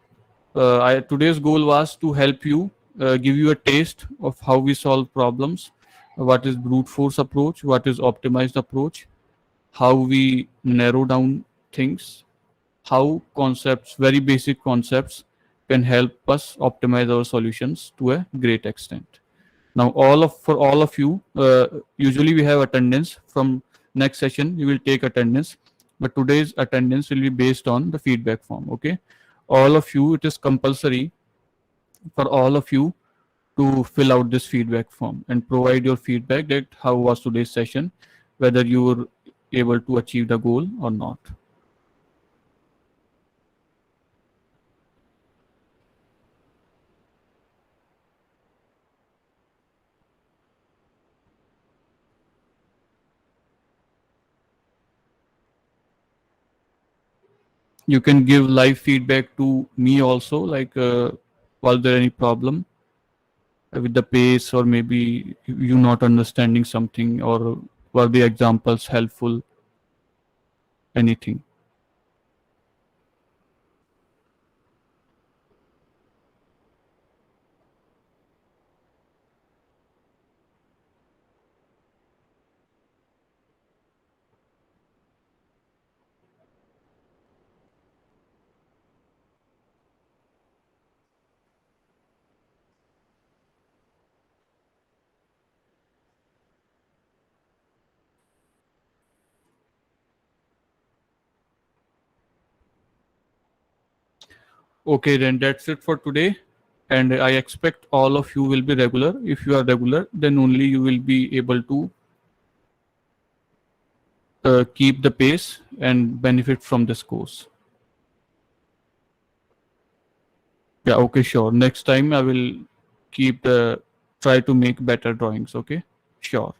today's goal was to help you, give you a taste of how we solve problems, what is brute force approach, what is optimized approach, how we narrow down things, how concepts, very basic concepts, can help us optimize our solutions to a great extent. Now, for all of you, usually we have attendance. From next session, you will take attendance, but today's attendance will be based on the feedback form. Okay, all of you, it is compulsory for all of you to fill out this feedback form and provide your feedback that how was today's session, whether you were able to achieve the goal or not. You can give live feedback to me also, like was there any problem with the pace, or maybe you not understanding something, or were the examples helpful, anything. Okay, then that's it for today. And I expect all of you will be regular. If you are regular, then only you will be able to keep the pace and benefit from this course. Yeah, okay, sure. Next time I will try to make better drawings. Okay, sure.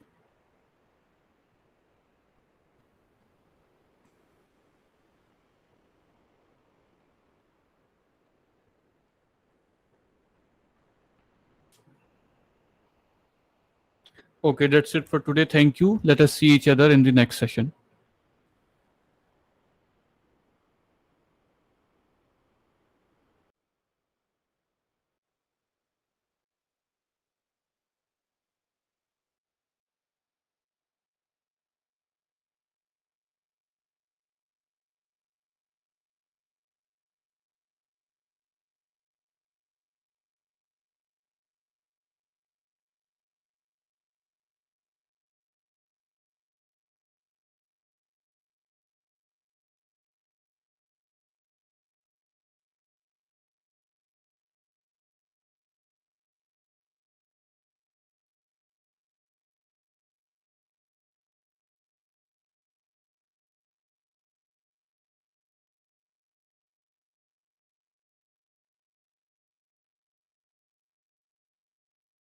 Okay, that's it for today. Thank you. Let us see each other in the next session.